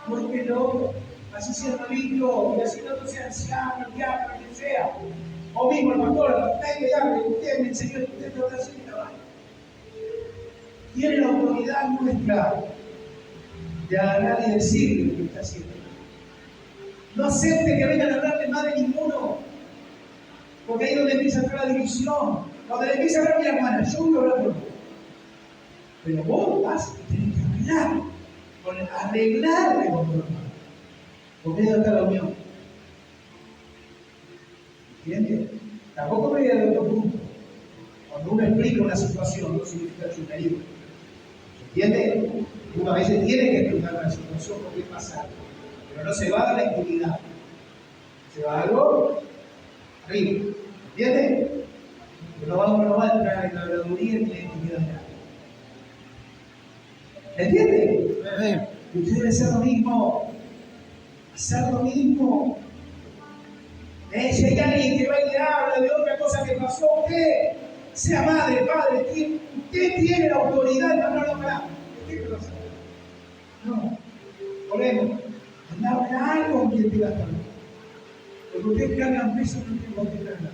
¿por qué no? Así sea hermanito, y así no sea anciano, diablo, quien sea. O mismo el pastor, usted me enseñó, usted te va a hacer esta vaina. Tiene la autoridad nuestra de agarrar y decirle lo que está haciendo. No acepte que vengan a hablarle más de ninguno, porque ahí es donde empieza a entrar la división. Cuando le empieza a hablar a mi hermana, yo voy a hablar por vos. Pero vos vas y tenés que arreglarle con tu hermano. Porque ahí está la unión. ¿Entiendes? Tampoco me voy a dar otro punto. Cuando uno explica una situación, no significa chumerío. ¿Entiendes? Uno a veces tiene que explicar una situación porque pasa algo. Pero no se va a la intimidad. Se va a algo arriba. ¿Entiendes? Pero no va a entrar en la habladuría ni en la intimidad de nadie. ¿Entiendes? Y usted debe hacer lo mismo. Hacer lo mismo. Si hay alguien que va y le habla de otra cosa que pasó, usted, sea madre, padre, usted tiene la autoridad de hablar de nada. ¿Qué te pasa? No. Oremos. Andar en algo con quien te va a estar. Porque ustedes cargan peso no tienen con quien cargar.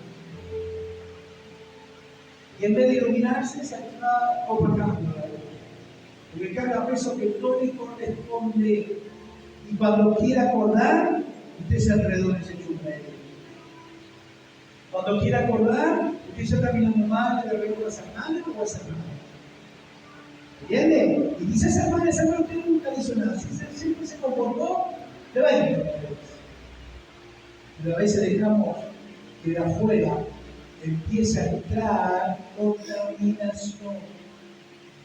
Y en vez de iluminarse, se está opacando. Porque carga peso que no le corresponde. Y cuando quiera acordar, usted se enredó en ese chumberío. Cuando quiera acordar, Usted ya está mirando mal, le recuerda a esa hermana o a esa hermana. ¿Entiende? Y quizás esa hermana usted nunca hizo nada. Si siempre se comportó, le va a ir. Pero a veces dejamos que de afuera empiece a entrar contaminación.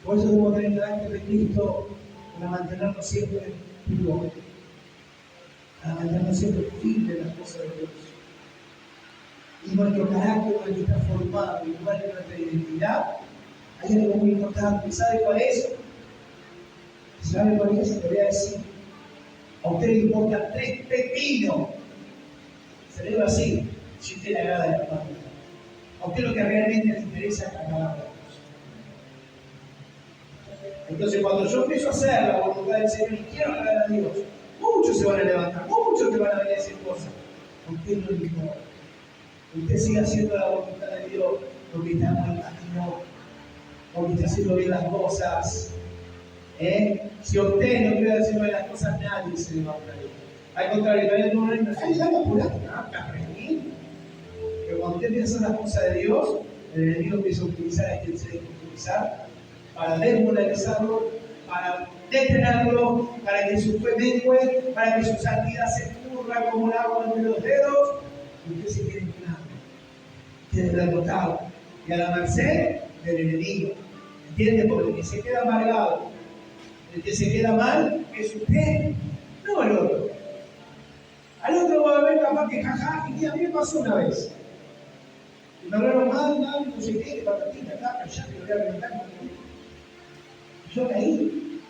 Por eso debemos tener el carácter de Cristo para mantenernos siempre puros, para mantenernos siempre firmes en las cosas de Dios. Y nuestro carácter debe estar formado, igual que nuestra identidad. Hay algo muy importante. ¿Sabe cuál es? ¿Sabe cuál es? Te voy a decir. A usted le importa 3 pepinos. Se le digo así, si usted le agrada la palabra. A usted lo que realmente le interesa es la palabra de Dios. Entonces, cuando yo empiezo a hacer la voluntad del Señor y quiero agradar a Dios, muchos se van a levantar, muchos te van a venir a decir cosas. A usted no le importa. Usted sigue haciendo la voluntad de Dios porque está en el camino, porque está haciendo bien las cosas. Si usted no quiere hacer bien las cosas, nadie se levantaría. Al contrario, todavía no hay una ya no apurate, está rendido. Pero cuando usted piensa en las cosas de Dios, el enemigo empieza a utilizar a quien se deja utilizar para desmoralizarlo, para detenerlo, para que su fe mengue, para que su santidad se escurra como el agua entre los dedos, y usted se quede inclinado, quede derrotado y a la merced del enemigo. ¿Entiende? Porque el que se queda amargado, el que se queda mal, es usted, no el otro. Al otro va a ver capaz que jaja, y a mí me pasó una vez. Y me hablaron mal, no sé qué, patatita, acá, ya te lo voy a reventar. Yo caí.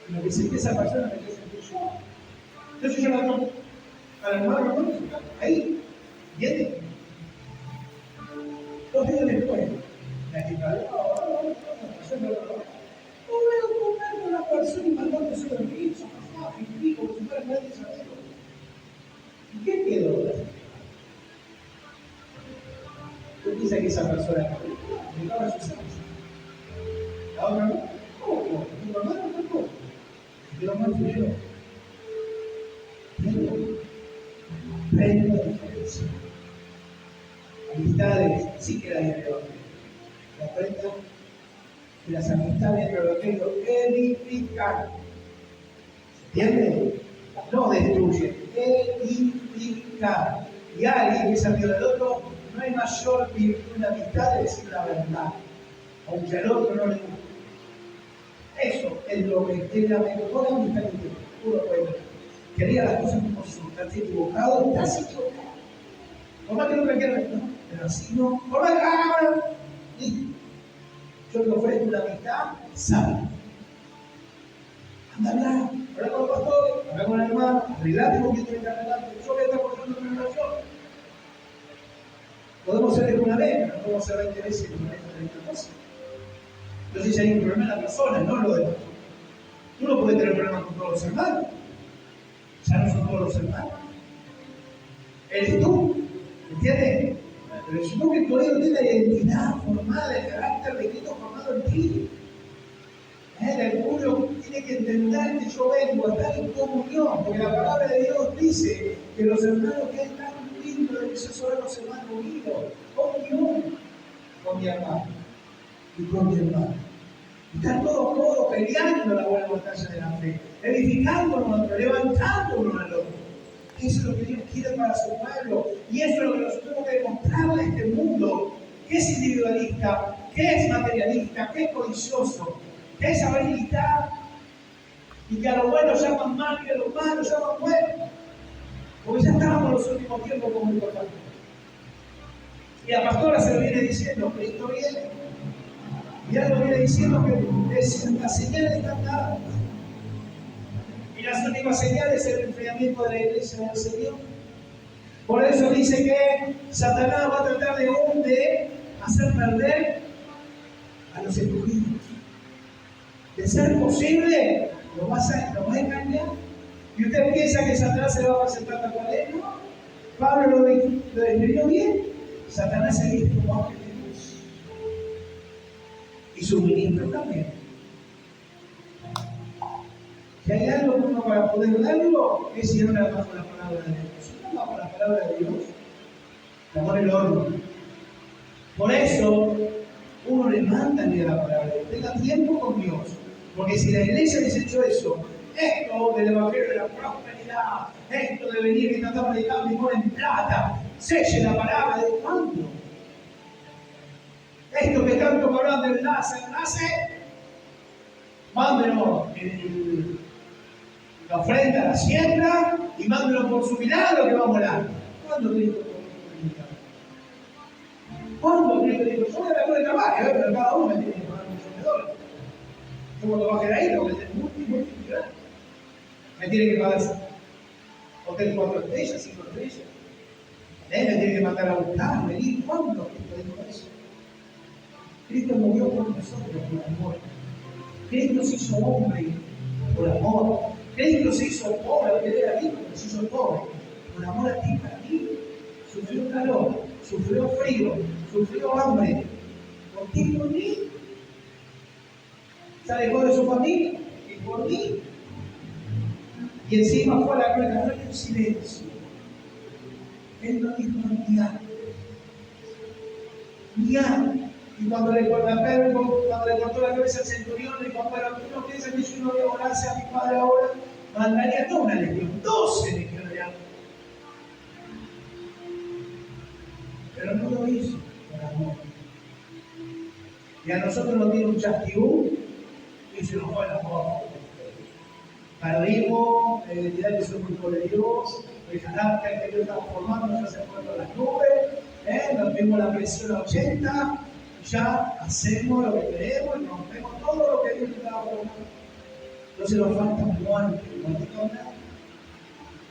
Y lo que sentí esa persona me quedó sentir yo. Entonces yo la tomo. A la hermana, ahí. ¿Entiendes? 2 días después, la que cayó, no veo comer con la persona y mandándose el piso, y como si fuera nadie sabido. ¿Y qué quedó? ¿Qué piensa que esa persona me acaba de suceder? La otra no. ¿Cómo? Mi mamá no tocó. Yo no fui yo. Prende la diferencia. Amistades, sí que la hay en el Evangelio. La prenda que las amistades en el Evangelio edifican. ¿Se entiende? No destruyen, edifican. Y alguien que es amigo del otro, no hay mayor virtud en la amistad de decir la verdad, aunque al otro no le guste. Eso es lo que es la mejor amistad que uno puede tener. Que diga las cosas como son. Estás equivocado, estás equivocado. Por más que no me quiera, no, pero así no. Por más que yo te ofrezco una amistad sana. Anda a hablar con el pastor, habla con el hermano, arreglate con quien tiene que arreglar. Yo voy a estar apoyando en una relación. Podemos ser de una vez, pero no podemos ser 20 veces y una vez 30 cosas. Entonces, si hay un problema en la persona, no lo demás. Tú no puedes tener problemas con todos los hermanos. Ya no son todos los hermanos. Eres tú. ¿Entiendes? Pero si no, que todavía no tiene la identidad formada, el carácter de Cristo formado en ti. El orgullo tiene que entender que yo vengo a estar en comunión, porque la palabra de Dios dice que los hermanos que están lindos de Jesús son los hermanos unidos, comunión con mi hermano y con mi hermano. Están todos peleando la buena batalla de la fe, edificándonos, levantándonos al otro. Eso es lo que Dios quiere para su pueblo. Y eso es lo que nosotros tenemos que demostrarle a este mundo, que es individualista, que es materialista, que es codicioso, que es habilitado, y que a lo bueno llaman mal y a lo malo llaman bueno. Porque ya estábamos en los últimos tiempos como importante. Y la pastora se lo viene diciendo, Cristo viene. Y ya lo viene diciendo que las señales están dadas. Y las últimas señales es el enfriamiento de la iglesia del Señor. Por eso dice que Satanás va a tratar de hacer perder a los escogidos. De ser posible, lo va a engañar. Y usted piensa que Satanás se va a presentar tal cual él, ¿no? Pablo lo describió bien. Satanás se viste como ángel de luz. Y su ministro también. Si hay algo que uno para poder darlo, es ir a bajo la palabra de Dios. Si uno bajo la palabra de Dios, te pone el horno. Por eso, uno le manda a leer la palabra de Dios. Tenga tiempo con Dios. Porque si la iglesia hubiese hecho eso, esto del evangelio de la prosperidad, esto de venir y tratar de predicar limón en plata, selle la palabra de cuándo. Esto que tanto me hablan del enlace, mándenos la ofrenda, la siembra, y mándenos por su milagro que va a morar. ¿Cuándo Cristo comunica? ¿Cuándo Cristo dijo? Yo voy a dar el trabajo, pero cada uno me tiene que pagar $1.000.000. Yo cuando baje de ahí, lo que es multimillonario. Me tiene que pagar hotel 4 estrellas, 5 estrellas. Me tiene que mandar a buscar, venir. ¿Cuándo Cristo dijo eso? Cristo murió por nosotros por amor. Cristo se hizo hombre por amor. Cristo se hizo pobre, lo que era rico, pero se hizo pobre por amor a ti y para ti. Sufrió calor, sufrió frío, sufrió hambre. Por ti y por mí. Se alejó de su familia y por mí. Y encima fue a la cruz, no en silencio. Él no dijo ni a. Y cuando le cortó la cabeza al centurión, le dijo: pero tú no piensas que yo no voy a orarse a mi padre ahora, mandaría toda una legión, 12 legiones de ángeles. Pero no lo hizo por amor. Y a nosotros nos tiene un chastigún y se nos fue el amor. Perdimos la identidad que somos hijos de Dios, el carácter que Dios está formando ya se fue a las nubes, nos vimos la presión a 80. Ya hacemos lo que queremos y rompemos todo lo que Dios nos estaba formando. Entonces nos falta muerte,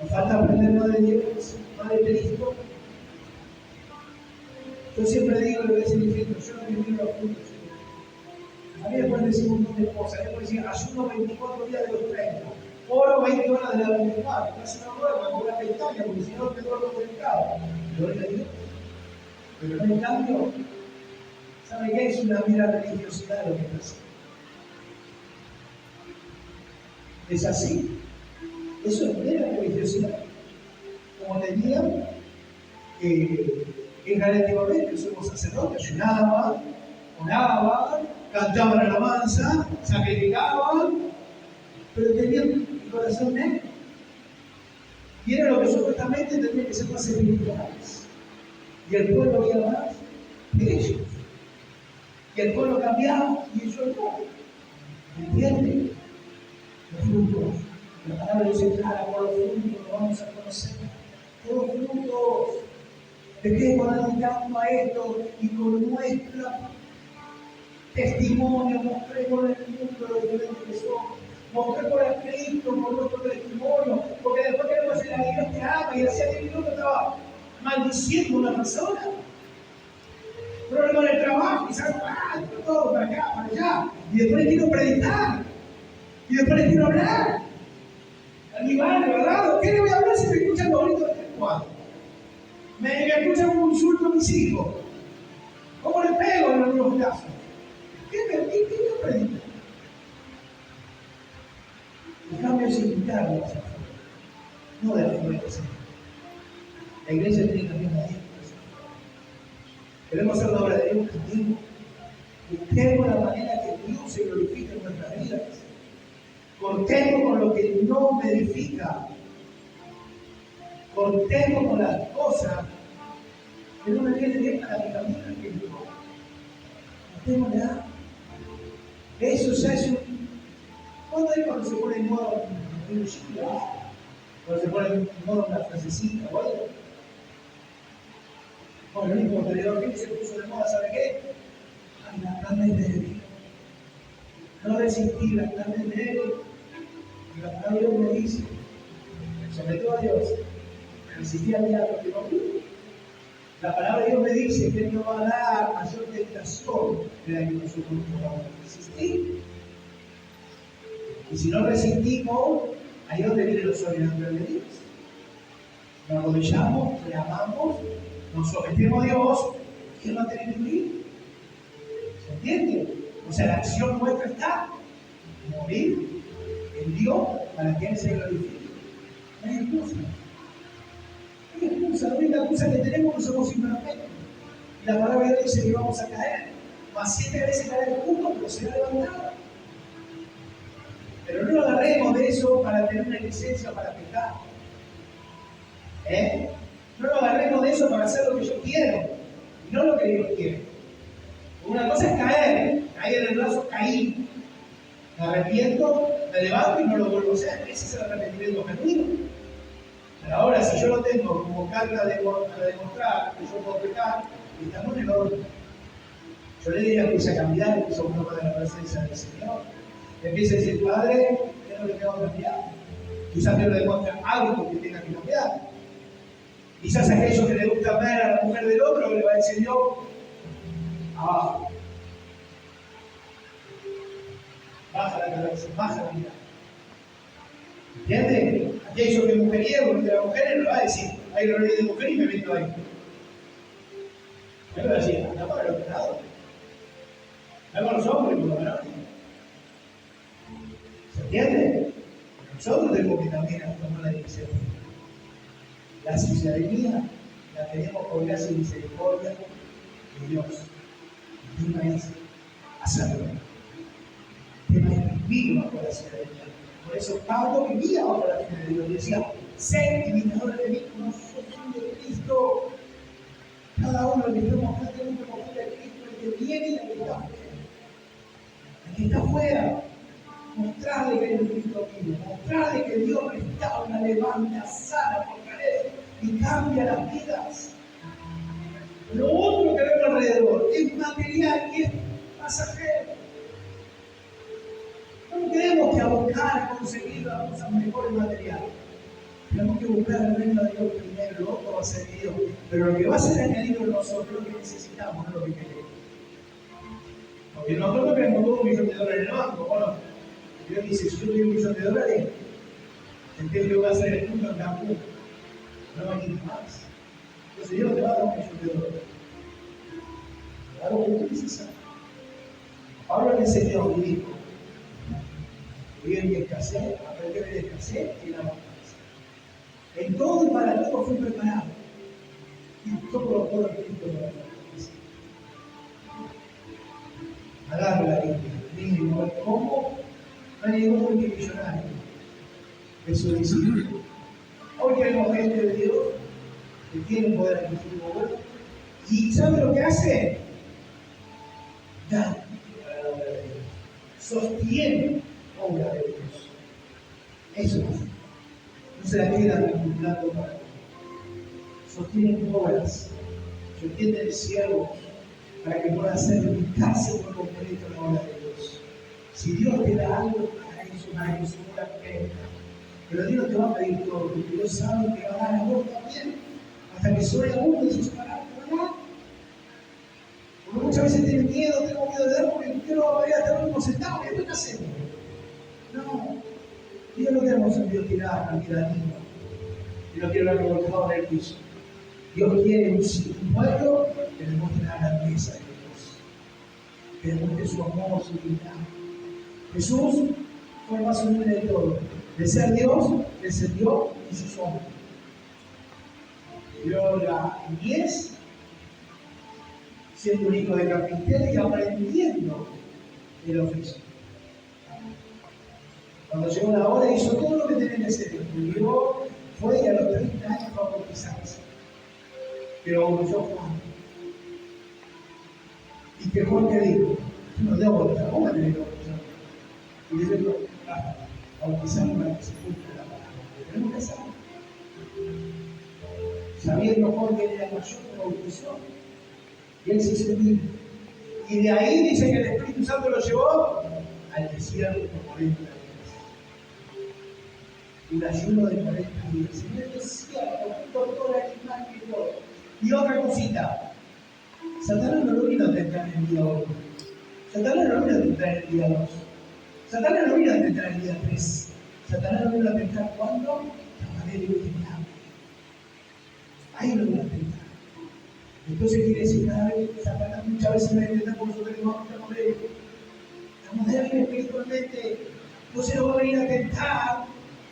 nos falta aprender más de Dios, más de Cristo. Yo siempre digo lo que significa: yo no me miro los frutos. A mí me pueden decir un montón de cosas. Me pueden decir: ayuno 24 días de los 30, oro 20 horas de la 24, casi una hora con una pestaña, porque si no me duermo conectado. Gloria a Dios. Pero no hay cambio. ¿Sabe qué? Es una mera religiosidad lo que pasa. Es así. Eso es mera religiosidad. Como tenían relativamente, somos sacerdotes, ayunaban, oraban, cantaban alabanza, sacrificaban, pero tenían el corazón negro. Y era lo que supuestamente tendrían que ser más espirituales. Y el pueblo había más de ellos. Y el pueblo cambiaba y ellos no. ¿Entienden? Los frutos. La palabra de Dios es clara: por los frutos lo vamos a conocer. Por los frutos. Dejemos de dedicarnos a esto y con nuestro testimonio mostremos en el mundo lo diferente que somos. Mostremos a Cristo por nuestro testimonio. Porque después queremos decir: a Dios te ama, y hacía 10 minutos estaba maldiciendo a una persona. Problema en el trabajo, quizás todo para acá, para allá. Y después les quiero predicar. Y después les quiero hablar. A mi madre, ¿verdad? ¿Qué le voy a hablar si me escuchan los gritos de 3-4? Me escuchan un insulto a mis hijos. ¿Cómo le pego en algunos casos? ¿Qué me predica? El cambio es invitarlos hacia afuera, no de afuera. La iglesia tiene que cambiar adentro. Queremos hacer la obra de Dios contigo. Busquemos la manera que Dios se glorifique en nuestras vidas. Cortemos con lo que no me edifica. Cortemos con las cosas que no me vienen bien para mi camino espiritual. Cortémosla. Eso ya es un. ¿Cuándo es cuando se pone en modo un chico? Cuando se pone en modo una frasecita o algo. Bueno, el único tenedor que se puso de moda, ¿sabe qué? Ay, la carne es débil. No resistir, la carne es débil. Y la palabra de Dios me dice, sobre todo a Dios, resistir al diablo que no pudo. La palabra de Dios me dice que Él no va a dar mayor tentación que la que nosotros podamos resistir. Y si no resistimos, ahí es donde viene lo sobrenatural de Dios. Nos arrodillamos, clamamos, nos sometemos a Dios, y Él va a tener que vivir. ¿Se entiende? O sea, la acción nuestra está morir en Dios para que Él se glorifique. No hay excusa. No hay excusa. La única excusa que tenemos es que somos imperfectos. La palabra de Dios dice que vamos a caer. Más 7 veces caer el justo, pero será levantado. Pero no lo agarremos de eso para tener una licencia para pecar. No lo agarremos de eso para hacer lo que yo quiero, y no lo que Dios quiere. Una cosa es caer en el brazo, caí. Me arrepiento, me levanto y no lo vuelvo a hacer. Ese es el arrepentimiento genuino. Pero ahora, si yo lo tengo como carga para demostrar que yo puedo pecar, estamos en el orden. Yo le diría que empiece a cambiar, empiece a buscar más de la presencia del Señor. Empiece a decir, Padre, ¿qué es lo que tengo que cambiar? Quizás Dios le demuestra algo que tenga que cambiar. Quizás aquello que le gusta ver a la mujer del otro, le va a decir yo, baja la cabeza, baja la mirada. ¿Entiendes? Aquello que es mujeriego, de las mujeres, le va a decir, hay errores de mujer y me meto ahí. Me va a decir, anda para el otro lado. Vamos los hombres como varones. ¿Se entiende? Nosotros tenemos que también tomar la dirección. La ciudadanía la tenemos por gracia y misericordia de Dios. El tema es hacerlo. El tema es vivir bajo la ciudadanía. Por eso Pablo vivía bajo la ciudadanía de Dios y decía, sed imitadores de mí como yo soy de Cristo. Cada uno que estamos acá tenemos que coger a Cristo, el que viene y el que está afuera. El que está afuera, mostrarle que hay un Cristo vivo, mostrarle que Dios restaura, levanta, sana, fortalece y cambia las vidas. Lo otro que vemos alrededor es material y es pasajero. No tenemos que buscar conseguir las cosas mejores materiales. Tenemos que buscar el reino de Dios primero, lo otro va a ser Dios. Pero lo que va a ser añadido en nosotros es lo que necesitamos, no lo que queremos. Porque nosotros tenemos todo $1.000.000 en el banco, bueno. Dios dice, si yo tengo $1.000.000, el templo va a ser el punto en Cancún. No va a ir más. Entonces Dios te va a dar $1.000.000. Te va a dar lo que tú necesitas. Pablo le enseñó a vivir. Vivir en escasez, aprender en escasez y en abundancia. En todo y para todo fui preparado. Y todo lo puedo en Cristo para la fortaleza. Agarra la Biblia. ¿Cómo? No hay ningún multimillonario de su discípulo. Hoy tenemos gente de Dios que tiene un poder adquisitivo bueno. ¿Y sabe lo que hace? Da. Sostiene obra de Dios. Eso es. No se la quedan acumulando para Dios. Sostienen obras. Sostienen siervos para que pueda dedicarse por completo a la obra de Dios. Si Dios te da algo para eso seguramente. Pero Dios te va a pedir todo, porque Dios sabe que va a dar a vos también. Hasta que sobre uno de sus palabras, ¿verdad? Porque muchas veces tengo miedo de dar porque quiero valer hasta el último centavo y después ¿qué hacemos? No, Dios no queremos un Dios tirado, ni tiranino. Y no quiero verlo volcado en el piso. Dios quiere un pueblo que demuestre la grandeza de Dios, que demuestre su amor, su dignidad. Jesús fue el más humilde de todo. De ser Dios, descendió y se hizo hombre. Dio la niñez, siendo un hijo de carpintero y aprendiendo el oficio. Cuando llegó la hora hizo todo lo que tenía que hacer. Estudió, fue y a los 30 años fue a bautizarse. Pero oyó Juan. Y que Juan le dijo, yo no debo bautizar, ¿cómo te digo bautizar? Y le dijo, bautizar para que se cumpla la palabra. Tenemos que hacerlo. Sabiendo Juan que era mayor que bautizó, y él se hizo libre. Y de ahí dice que el Espíritu Santo lo llevó al desierto por 40 días. Un ayuno de 40 días. En el desierto, con todo el animal y todo. Y otra cosita. Satanás no lo vino a tentar en el día 1. Satanás no lo vino a tentar en el día 2. Satanás no vino a tentar en el día 3. Satanás lo vino a tentar cuando la manera iluminable. Ahí lo vino a tentar. Entonces quiere decir, cada vez que Satanás muchas veces me intenta por nosotros que estamos débiles. Estamos débiles espiritualmente. Entonces lo va a venir a tentar.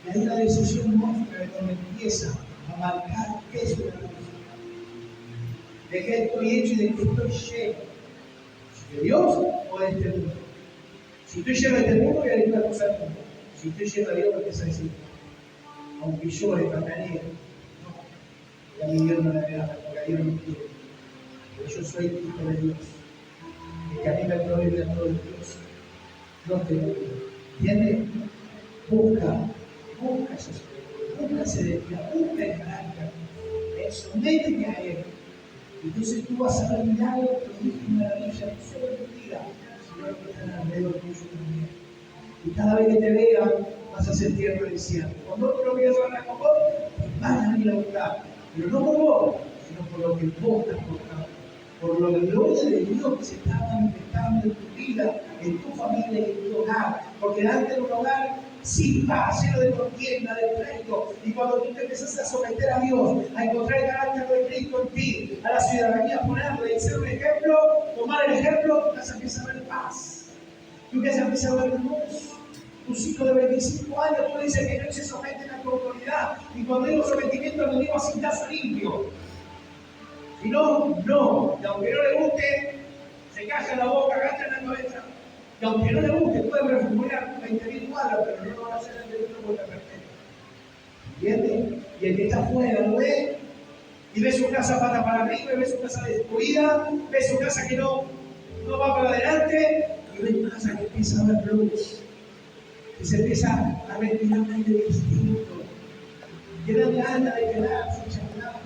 Y hay una decisión nuestra de cuando empieza a marcar qué es una decisión. ¿De qué estoy hecho y de qué estoy lleno? ¿De Dios o de este mundo? Si estoy lleno de este mundo, voy a decir una cosa del mundo. Si estoy lleno de Dios, ¿qué es decir? Aunque llore, patanee, no. Y a mi Dios no le agrada, porque a Dios no quiere. Pero yo soy hijo de Dios. El que a mí me provee a todo Dios. No te lo digo. ¿Entiendes? Busca esa soledad, busca serenidad, busca el carácter. Sométete a Él. Entonces tú vas a ver milagros, prodigios y maravillas, no solo en tu vida, sino que están alrededor tuyo también. Y cada vez que te vean, vas a sentir reverencia. Cuando otros lo veas hablar con vos, van a venir a buscar. Pero no por vos, sino por lo que vos estás buscando. Por lo que gloria de Dios que se está manifestando en tu vida, en tu familia y en tu hogar. Porque delante de un hogar sin paz, lleno de contienda, de pleito. Y cuando tú te empiezas a someter a Dios, a encontrar el carácter de Cristo en ti, a la ciudadanía ponerle y ser un ejemplo, tomar el ejemplo, vas a empezar a ver paz. Tú empiezas a ver luz. Tus hijos de 25 años, tú dices que no se someten a tu autoridad. Y cuando digo sometimiento, lo digo a cintazo limpio. Si no, no. Y aunque no le guste, se calla la boca, agacha en la cabeza. Y aunque no le guste, pueden reformular 20.000 cuadros, pero no lo van a hacer ante otro por la perfecta. ¿Entiendes? Y el que está afuera lo ve y ve su casa pata para arriba, y ve su casa destruida, ve su casa que no va para adelante, y ve tu casa que empieza a ver luz. Y se empieza a respirar un aire distinto. Que dan ganas de quedarse y charlar.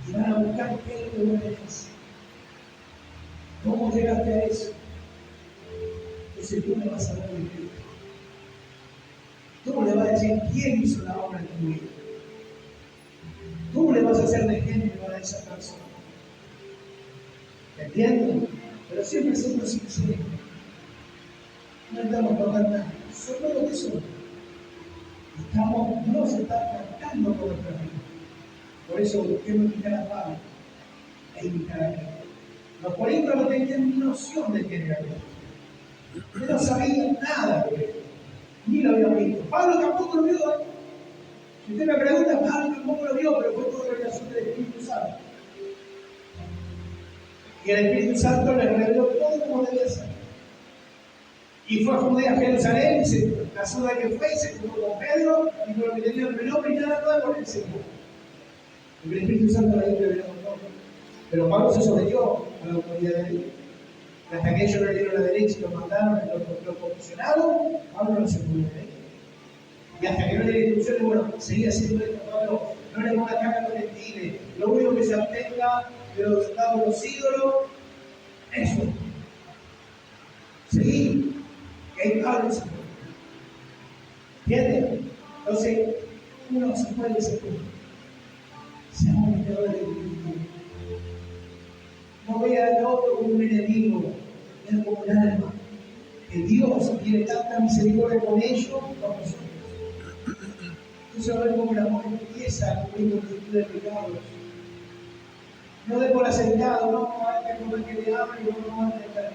Y van a buscar qué es lo que eres. ¿Cómo llegaste a eso? Entonces tú me vas a dar el Cristo. Tú le vas a decir quién hizo la obra en tu vida. Tú le vas a hacer de ejemplo a esa persona. ¿Entiendes? Pero siempre siendo sinceros. No estamos tocando nada. Somos lo que somos. Dios está tratando con nuestra vida. Por eso busquemos imitar a Pablo e imitar a Cristo. Los corintios no tenían ni noción de quién era Cristo. Ellos no sabían nada de Cristo. Ni lo habían visto. Pablo tampoco lo vio. Si usted me pregunta, Pablo tampoco lo vio, pero fue por revelación del Espíritu Santo. Y el Espíritu Santo le reveló todo como debía ser. Y fue a Judea, a Jerusalén, y se casó de que fue, y se juntó con Pedro, y con lo que tenía el nombre y nada nuevo le enseñó. El Espíritu Santo le dio revelado todo. Pero Pablo se sometió a la autoridad de Dios. Hasta que ellos le dieron la derecha y lo mandaron, lo comisionaron, Pablo no se pudo creer. Y hasta que no le dieron instrucciones, bueno, seguía haciendo esto, Pablo, no le ponga carga con el tigre, lo único que se abstenga de los dados de los ídolos, eso. Seguí. Y ahí Pablo se fue. ¿Entiendes? Entonces, uno se puede ese punto. Seamos imitadores de Cristo. No vea al otro como un enemigo, es como un alma. Que Dios tiene tanta misericordia con ellos como nosotros. Entonces, a ver cómo el amor empieza a cubrir multitud de pecados. No de por aceptado, no hay que comer que le aman y no van a estar.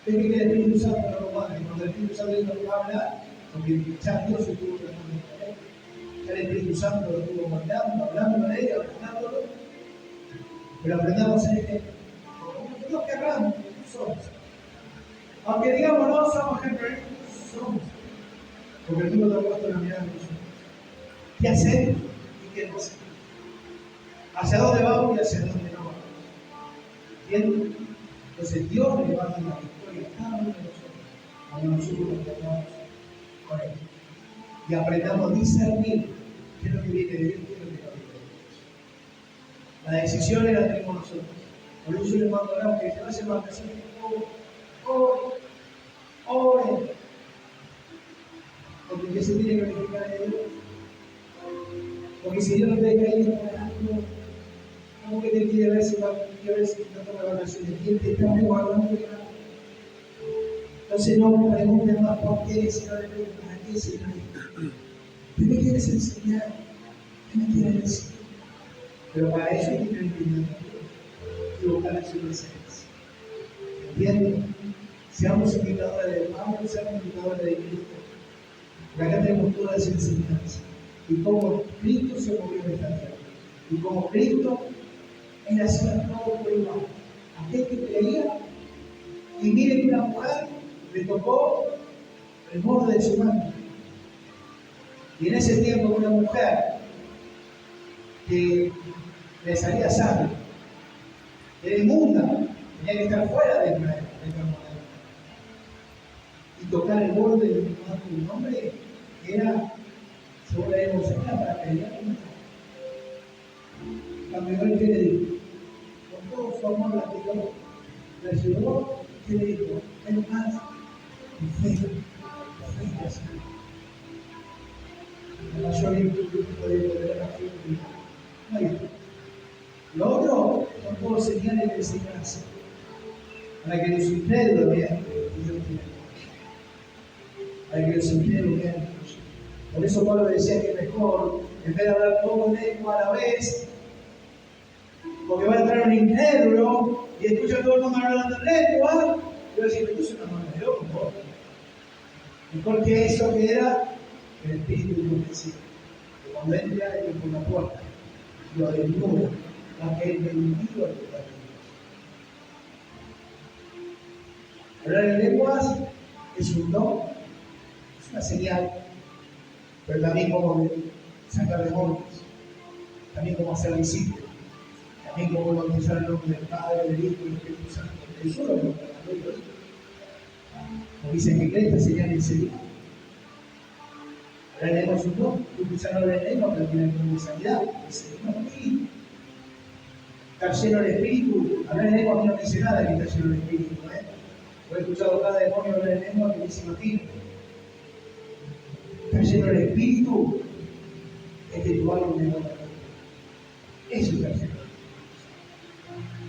Deje que el Espíritu Santo no lo mande. Cuando el Espíritu Santo nos va a hablar, porque ya Dios estuvo tratando con él. Ya el Espíritu Santo lo estuvo mandando, hablando de él, hablándolo. Pero aprendamos en este. Dios que hablamos, somos. Aunque digamos no somos ejemplo, somos. Porque tú no te has puesto la mirada en nosotros. ¿Qué hacemos y qué no hacemos? ¿Hacia dónde vamos y hacia dónde no vamos? ¿Entiendes? Entonces Dios le va a dar la victoria a cada uno de nosotros cuando nosotros nos tratamos con Él. Y aprendamos a discernir qué es lo que viene de Dios y qué es lo que no viene de Dios. La decisión la tenemos nosotros. Por eso yo les mando a que se hacen vacaciones. Oren. Porque que se tiene que verificar de Dios. Porque si Dios no te deja ir esperando, ¿cómo que te quiere ver si no toma vacaciones? Y Él te está guardando de nada. Entonces no me pregunten más por qué, sino le pregunten para qué, Señor. ¿Qué me quieres enseñar? ¿Qué me quieres decir? Pero para eso hay que tener cuidado y buscar la presencia. ¿Entiendes? Seamos imitadores de Pablo, seamos imitadores de Cristo. Porque acá tenemos toda esa enseñanza. Y cómo Cristo se movió en esta tierra. Y como Cristo, Él hacía todo por igual. Aquel que creía, y miren que una mujer le tocó el borde de su mano. Y en ese tiempo una mujer que le salía sangre, era inmunda, tenía que estar fuera de Israel. Y tocar el borde de un hombre era, según la emoción, para pelear con Cuando él, ¿qué le dijo? Con todo su amor la tiró, la ayudó, ¿qué le dijo? Es más, y fe así. La mayor virtud que puede poder la fe. No hay otro. Lo otro son todos señales de enseñanza, para que los incrédulos vean que Dios tiene. Para que los incrédulos vean. Por eso Pablo decía que mejor, en vez de hablar todo en lengua a la vez, porque va a entrar un incrédulo y escucha a todo el mundo hablando en lengua, y va a decir, tú eres una mano de loco. Mejor que eso que era el Espíritu de decía, que cuando entra por la puerta, lo desnuda, para que él bendiga al lugar. Hablar en lenguas es un don, es una señal, pero también como sacar demonios, también como hacer discípulos, también como bautizar el nombre del Padre, del Hijo y del Espíritu Santo. El solo nombre de Dios. Como dicen que creen, esta señal enseguida. Ahora leemos un don, tú quizás no le leemos, pero tiene como sanidad, dice, no, Espíritu. Estar lleno del Espíritu, hablar en lengua a mí no dice nada que está lleno del Espíritu, He escuchado cada demonio hablar en lengua que dice Martín. Estar lleno del Espíritu es que tú algo de buena. Eso es estar lleno.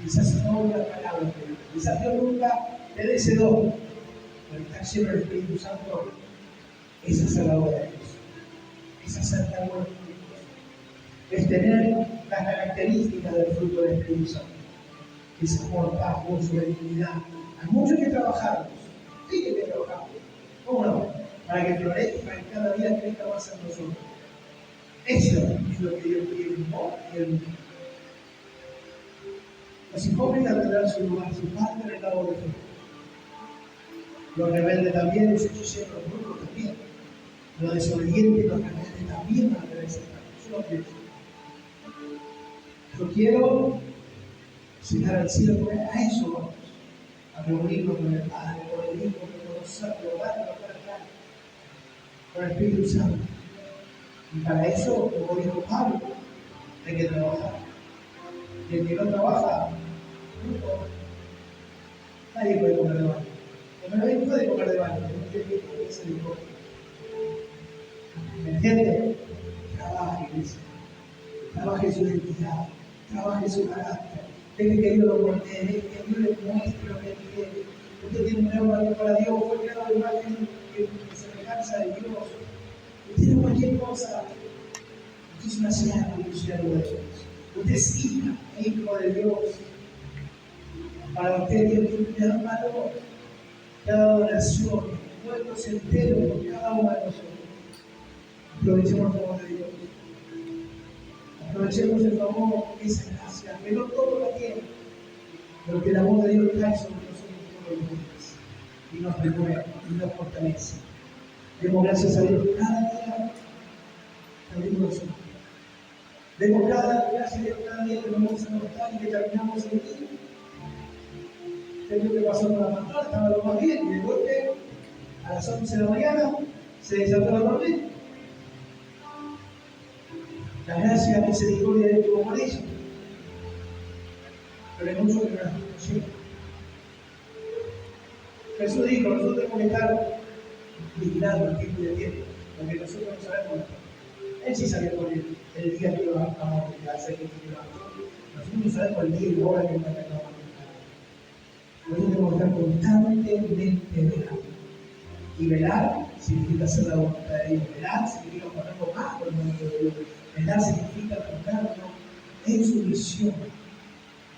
Quizás no una palabra, quizás Dios nunca te dé ese don, pero estar lleno del Espíritu Santo es hacer la obra de Dios. Es hacer la obra de Dios. Es tener las características del fruto del Espíritu Santo. Es amor, paz, gozo, benignidad. Hay mucho que trabajar. Sí que hay que trabajar. ¿Cómo no? Para que florezca, para que cada día crezca más en nosotros. Eso es lo que Dios quiere en vos y en mí. Los hipócritas tendrán su lugar, su parte en el lago de fuego. Los rebeldes también, los hechiceros, los brujos también. Los desobedientes, los rebeldes también van a tener ese parte. Yo lo quiero. Yo quiero llegar al cielo, porque a eso vamos. A reunirnos con el Padre, con el Hijo, con nosotros, con el Espíritu Santo. Y para eso, como dijo Pablo, hay que trabajar. Y el que no trabaja, no come. Nadie puede comer de baño. Nadie puede comer de baño, no tiene que ser el comer. ¿Me entiendes? Trabaje, iglesia. Trabaje su identidad, trabaje su carácter. Deje que Dios lo moldee, deje que Dios le muestre lo que Él quiere. Usted tiene un nuevo valor para Dios, fue creado de imagen que se semejanza de Dios. Usted tiene cualquier cosa. Usted es una señal de Dios. Usted es hija e hijo de Dios. Para usted Dios tiene un valor. Cada oración, pueblos enteros por cada uno de nosotros. Aprovechemos el favor de Dios. Aprovechemos el favor, esa gracia, que no todo lo tiene, pero que el amor de Dios cae sobre nosotros todos los días y nos renueva y nos fortalece. Demos gracias a Dios cada día, también nosotros. Demos gracias a Dios cada día que nos vamos a levantar y que terminamos el día. ¿Qué es lo que pasó con la pastora? Estaba lo más bien y de golpe, a las 11 de la mañana, se desató la tormenta. La gracia, la misericordia de Dios tuvo con ella. Pero hay muchos que no las conocieron. Jesús dijo, nosotros tenemos que estar vigilando el tiempo y el tiempo, porque nosotros no sabemos. Él sí sabía por el día que vamos a hacer que nosotros no sabemos el día y la hora que nos va a. Nosotros tenemos que estar constantemente velando. Y velar significa hacer la voluntad de Dios. Velar significa ponerlo más por el nombre de Dios. Velar significa ponerlo en sumisión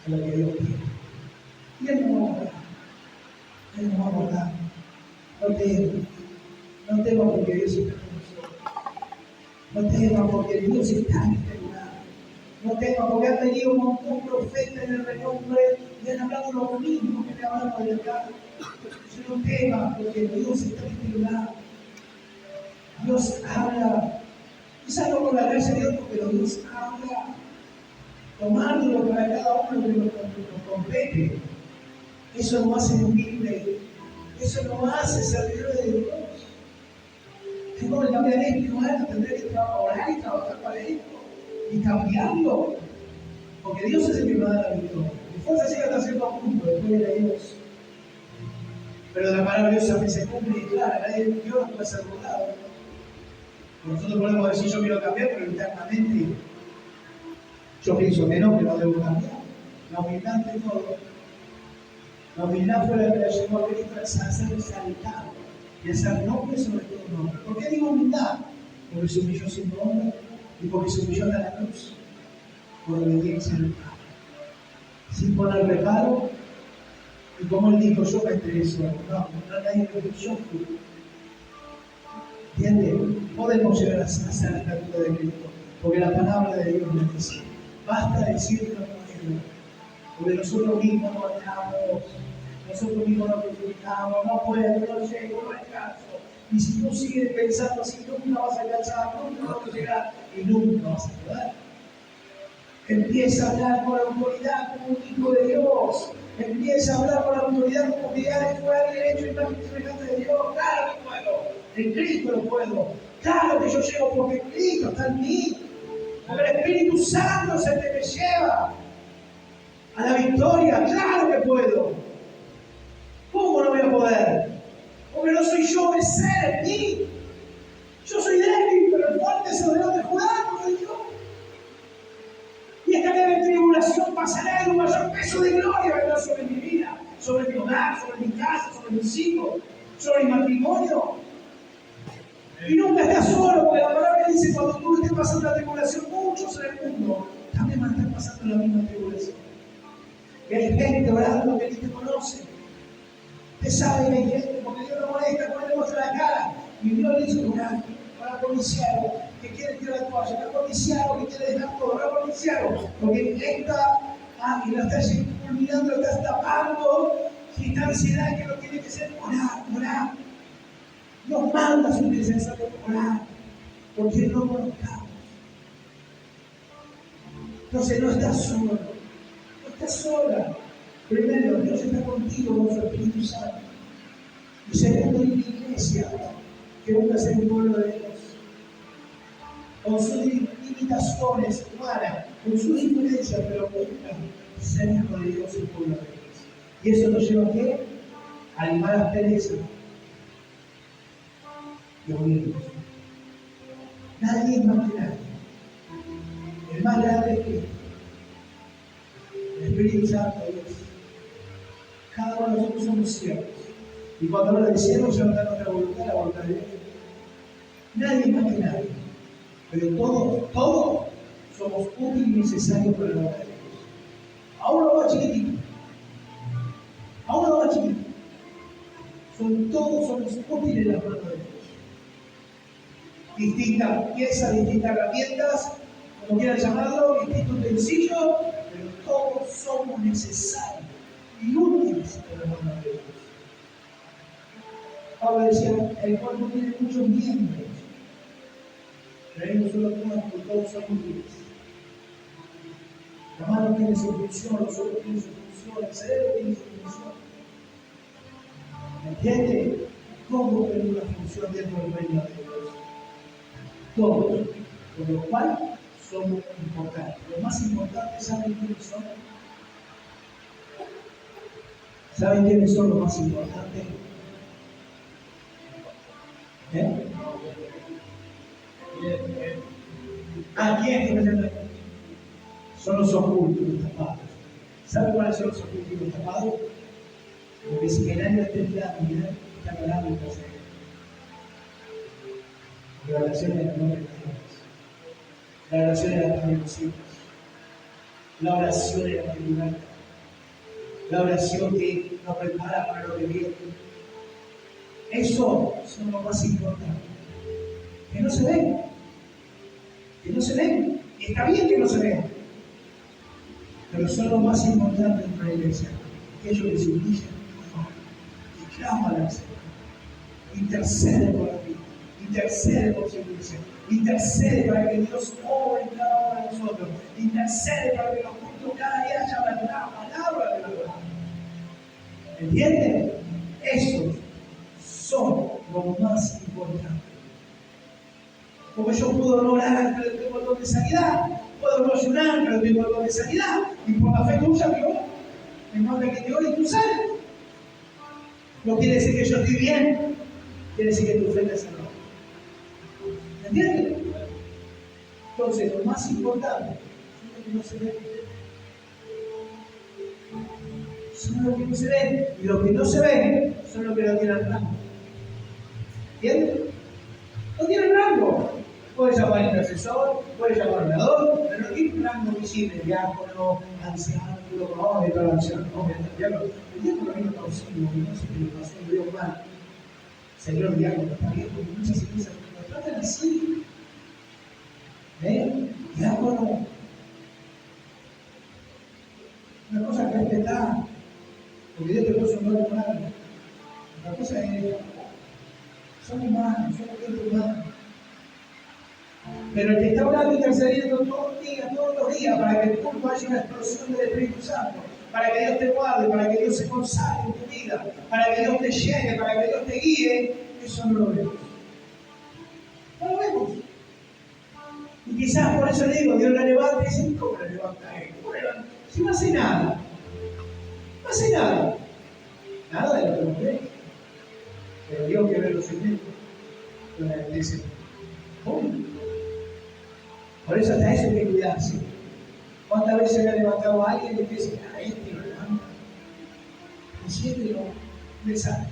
a lo que Dios quiere. Y Él nos va a guardar. Él nos va a guardar. No temas porque Dios está con nosotros. No temas porque Dios está en este lugar. No temas, porque han venido un montón de profetas en el renombre y han hablado lo mismo que le hablamos de acá. No temas, porque Dios está en este lugar. Dios habla. Quizás no con la gracia de Dios, pero Dios habla. Tomándolo para cada uno que nos compete. Eso nos hace humilde. Eso nos hace servidores de Dios. Tengo que cambiar esto y no tendré que orar y trabajar para esto. Y cambiarlo. Porque Dios es el que me da la victoria. Mi fuerza llega hasta cierto punto, después de Dios. Pero la palabra de Dios a veces cumple y clara, Dios no puede ser burlado. Nosotros podemos decir yo quiero cambiar, pero internamente yo pienso que no debo cambiar. La humildad ante todo. La humildad fue la que la llevó a Cristo a ser exaltado y a ser noble sobre todo nombre. ¿Por qué digo humildad? Porque se humilló sin nombre y porque se humilló hasta la cruz. Por obediencia al Padre. Sin poner reparo. Y como él dijo, yo me intereso. No nadie me dijo, yo fui. ¿Entiendes? Podemos llegar a ser la estatura de Cristo. Porque la palabra de Dios nos dice. Basta decir que no podemos. Porque nosotros mismos no andamos. Nosotros mismos no justificamos. No puedo, no llego, no alcanzo. Y si tú sigues pensando así, nunca vas a alcanzar, nunca vas a llegar y nunca vas a poder. Empieza a hablar con la autoridad como un hijo de Dios. Empieza a hablar con la autoridad como que ya fue alguien hecho imagen y semejanza de Dios. Claro que puedo. En Cristo lo puedo. Claro que yo llego porque Cristo está en mí. Porque el Espíritu Santo es el que me lleva a la victoria. Claro que puedo. ¿Cómo no voy a poder? Porque no soy yo, es Él en mí. Yo soy débil, pero el fuerte es el de Judá, no soy yo. Y esta leve tribulación pasará y un mayor peso de gloria vendrá sobre mi vida, sobre mi hogar, sobre mi casa, sobre mis hijos, sobre mi matrimonio. Y nunca estás solo, porque la palabra dice: cuando tú estés pasando la tribulación, muchos en el mundo también van a estar pasando la misma tribulación. Y hay gente orando que ni te conoce. Usted sabe que hay gente, porque Dios no molesta, no le muestra la cara. Y Dios le dice: orar para policiar, que quiere tirar la toalla, para policiar, que quiere dejar todo, para policiar, porque esta, y la está culminando, la está tapando, y esta ansiedad que lo tiene que ser orar. Nos manda su necesario orar, porque no conozcamos. Entonces no estás solo, no estás sola. Primero, Dios está contigo con su Espíritu Santo. Y segundo, hay una iglesia que busca ser un pueblo de Dios. Con sus limitaciones humanas, con sus diferencias, pero busca ser hijo de Dios y pueblo de Dios. ¿Y eso nos lleva a qué? A animar las perezas y a unirnos. Nadie es más que nadie. El más grande es Cristo. El Espíritu Santo de Dios. Cada uno de nosotros somos siervos. Y cuando habla de siervos, ya no da nuestra voluntad, la voluntad de Dios. Nadie es más que nadie. Pero todos somos útiles y necesarios para la obra de Dios. Aún lo más chiquitito. Todos somos útiles en las manos de Dios. Distintas piezas, distintas herramientas, como quieran llamarlo, distintos utensilios, pero todos somos necesarios y útiles en las manos de Dios. Pablo decía: el cuerpo tiene muchos miembros, pero hay un solo cuerpo, todos son útiles. La mano tiene su función, los ojos tienen su función, el cerebro tiene su función. ¿Entiendes? Todo tiene una función dentro del reino de Dios. Todos. Por lo cual somos importantes. Los más importantes, ¿saben quiénes son? ¿Saben quiénes son los más importantes? ¿A quién? Son los ocultos, los tapados. ¿Saben cuáles son los ocultos y los tapados? Porque si el año esté mirando, está mirando el paseo. La oración de la gloria de Dios. La oración de la de los hijos. La oración de la libertad. La oración que nos prepara para lo que viene. Eso son lo más importante. Que no se ven. Que no se ven. Y está bien que no se vean. pero son los más importantes en la iglesia. Aquellos que se humillan y claman al Señor, intercede por la vida, intercede por su iglesia, intercede para que Dios obre en cada uno de nosotros, intercede para que los cultos cada día haya la palabra de la verdad. ¿Entienden? Esos son los más importantes. Porque yo puedo no orar, pero tengo el don de sanidad. Puedo no ayunar, pero tengo el don de sanidad. Y por la fe tuya, me manda que te ore y tú sales. No quiere decir que yo estoy bien, quiere decir que tu fe te sanó. ¿Entiendes? Entonces, lo más importante son los que no se ven. Son los que no se ven. Y los que no se ven son los que no tienen rango. ¿Entiendes? No tienen rango. Puede llamar intercesor, puede llamar orador, pero no tiene un rango visible, diácono, anciano, de toda la acción. No, el diácono a mí no consigo, no sé qué le pasó, lo veo mal. Señor diácono, está bien, porque muchas iglesias nos tratan así. Diácono. Una cosa que respetar, porque Dios te puso un nuevo humano. Otra cosa es, son humanos, son gente humana. Pero el que está orando y intercediendo todos los días, para que en tu culto haya una explosión del Espíritu Santo, para que Dios te guarde, para que Dios se consagre en tu vida, para que Dios te llene, para que Dios te guíe, eso no lo vemos. No lo vemos. Y quizás por eso le digo, Dios la levanta y dice, ¿cómo la levanta él? Si no hace nada. No hace nada. Nada de lo que no ve. Pero Dios que ve los secretos, lo agradece. Por eso hasta eso hay que cuidarse. ¿Cuántas veces me ha levantado a alguien y te dice, este lo levanta? Y siempre lo le sale.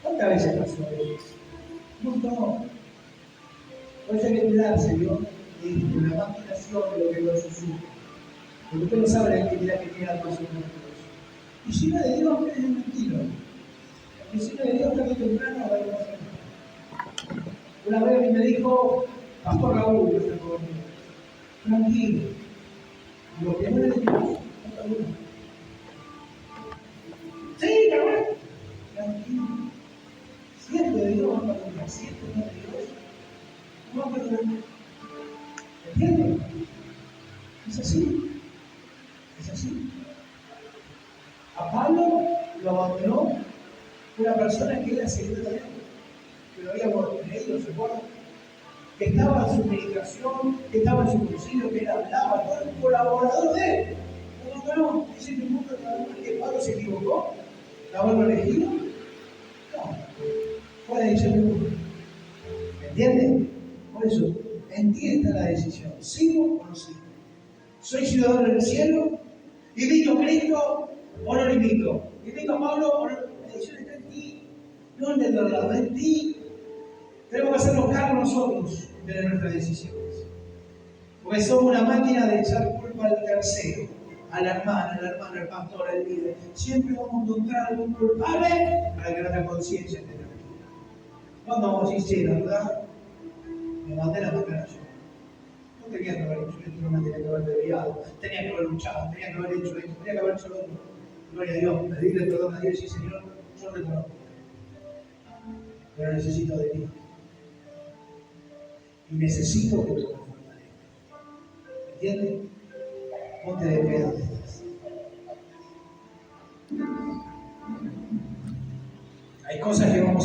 ¿Cuántas veces pasó eso? Un montón. Por eso hay que cuidarse, Dios, de la imaginación de lo que Dios susurra. Porque usted no sabe la actividad que tiene al paso de nosotros. Y si no de Dios, es mentira. Y si no de Dios, tarde o temprano va a ir pasando. Una vez me dijo, Pastor Raúl, yo estoy conmigo, tranquilo, lo que no es de Dios, no está bueno. Sí, cabrón, tranquilo. Si es de Dios, no va a perdonar. Si es de Dios, no va a perdonar. ¿Entiendes? Es así. Es así. A Pablo lo abandonó una persona que era secretaria, que lo había creído, ¿se acuerdan? Que estaba en su predicación, que estaba en su concilio, que él hablaba, todo el colaborador de él. No, dice que nunca que Pablo se equivocó, la vuelvo elegido. No, fue la decisión de uno. ¿Me entienden? Por eso, en ti está la decisión, ¿sigo o no sigo? ¿Soy ciudadano del cielo? ¿Invito a Cristo o no lo invito? ¿Invito a Pablo o no? La decisión está en ti, no en el otro lado, en ti. Tenemos que hacernos cargo nosotros de nuestras decisiones. Porque somos una máquina de echar culpa al tercero, a la hermana, al pastor, al líder. Siempre vamos a encontrar algún culpable para que nuestra conciencia esté tranquila. Cuando vamos sinceros, ¿verdad? Me mandé la máscara yo. No tenía que haber hecho esto, no me tenía que haber desviado, tenía que haber luchado, tenía que haber hecho esto, tenía que haber hecho lo otro. Gloria a Dios, pedirle perdón a Dios y decir, Señor, yo reconozco. Pero necesito de ti. Y necesito que tú me fortalezcas. ¿Entiendes? Ponte de pie donde estás. Hay cosas que vamos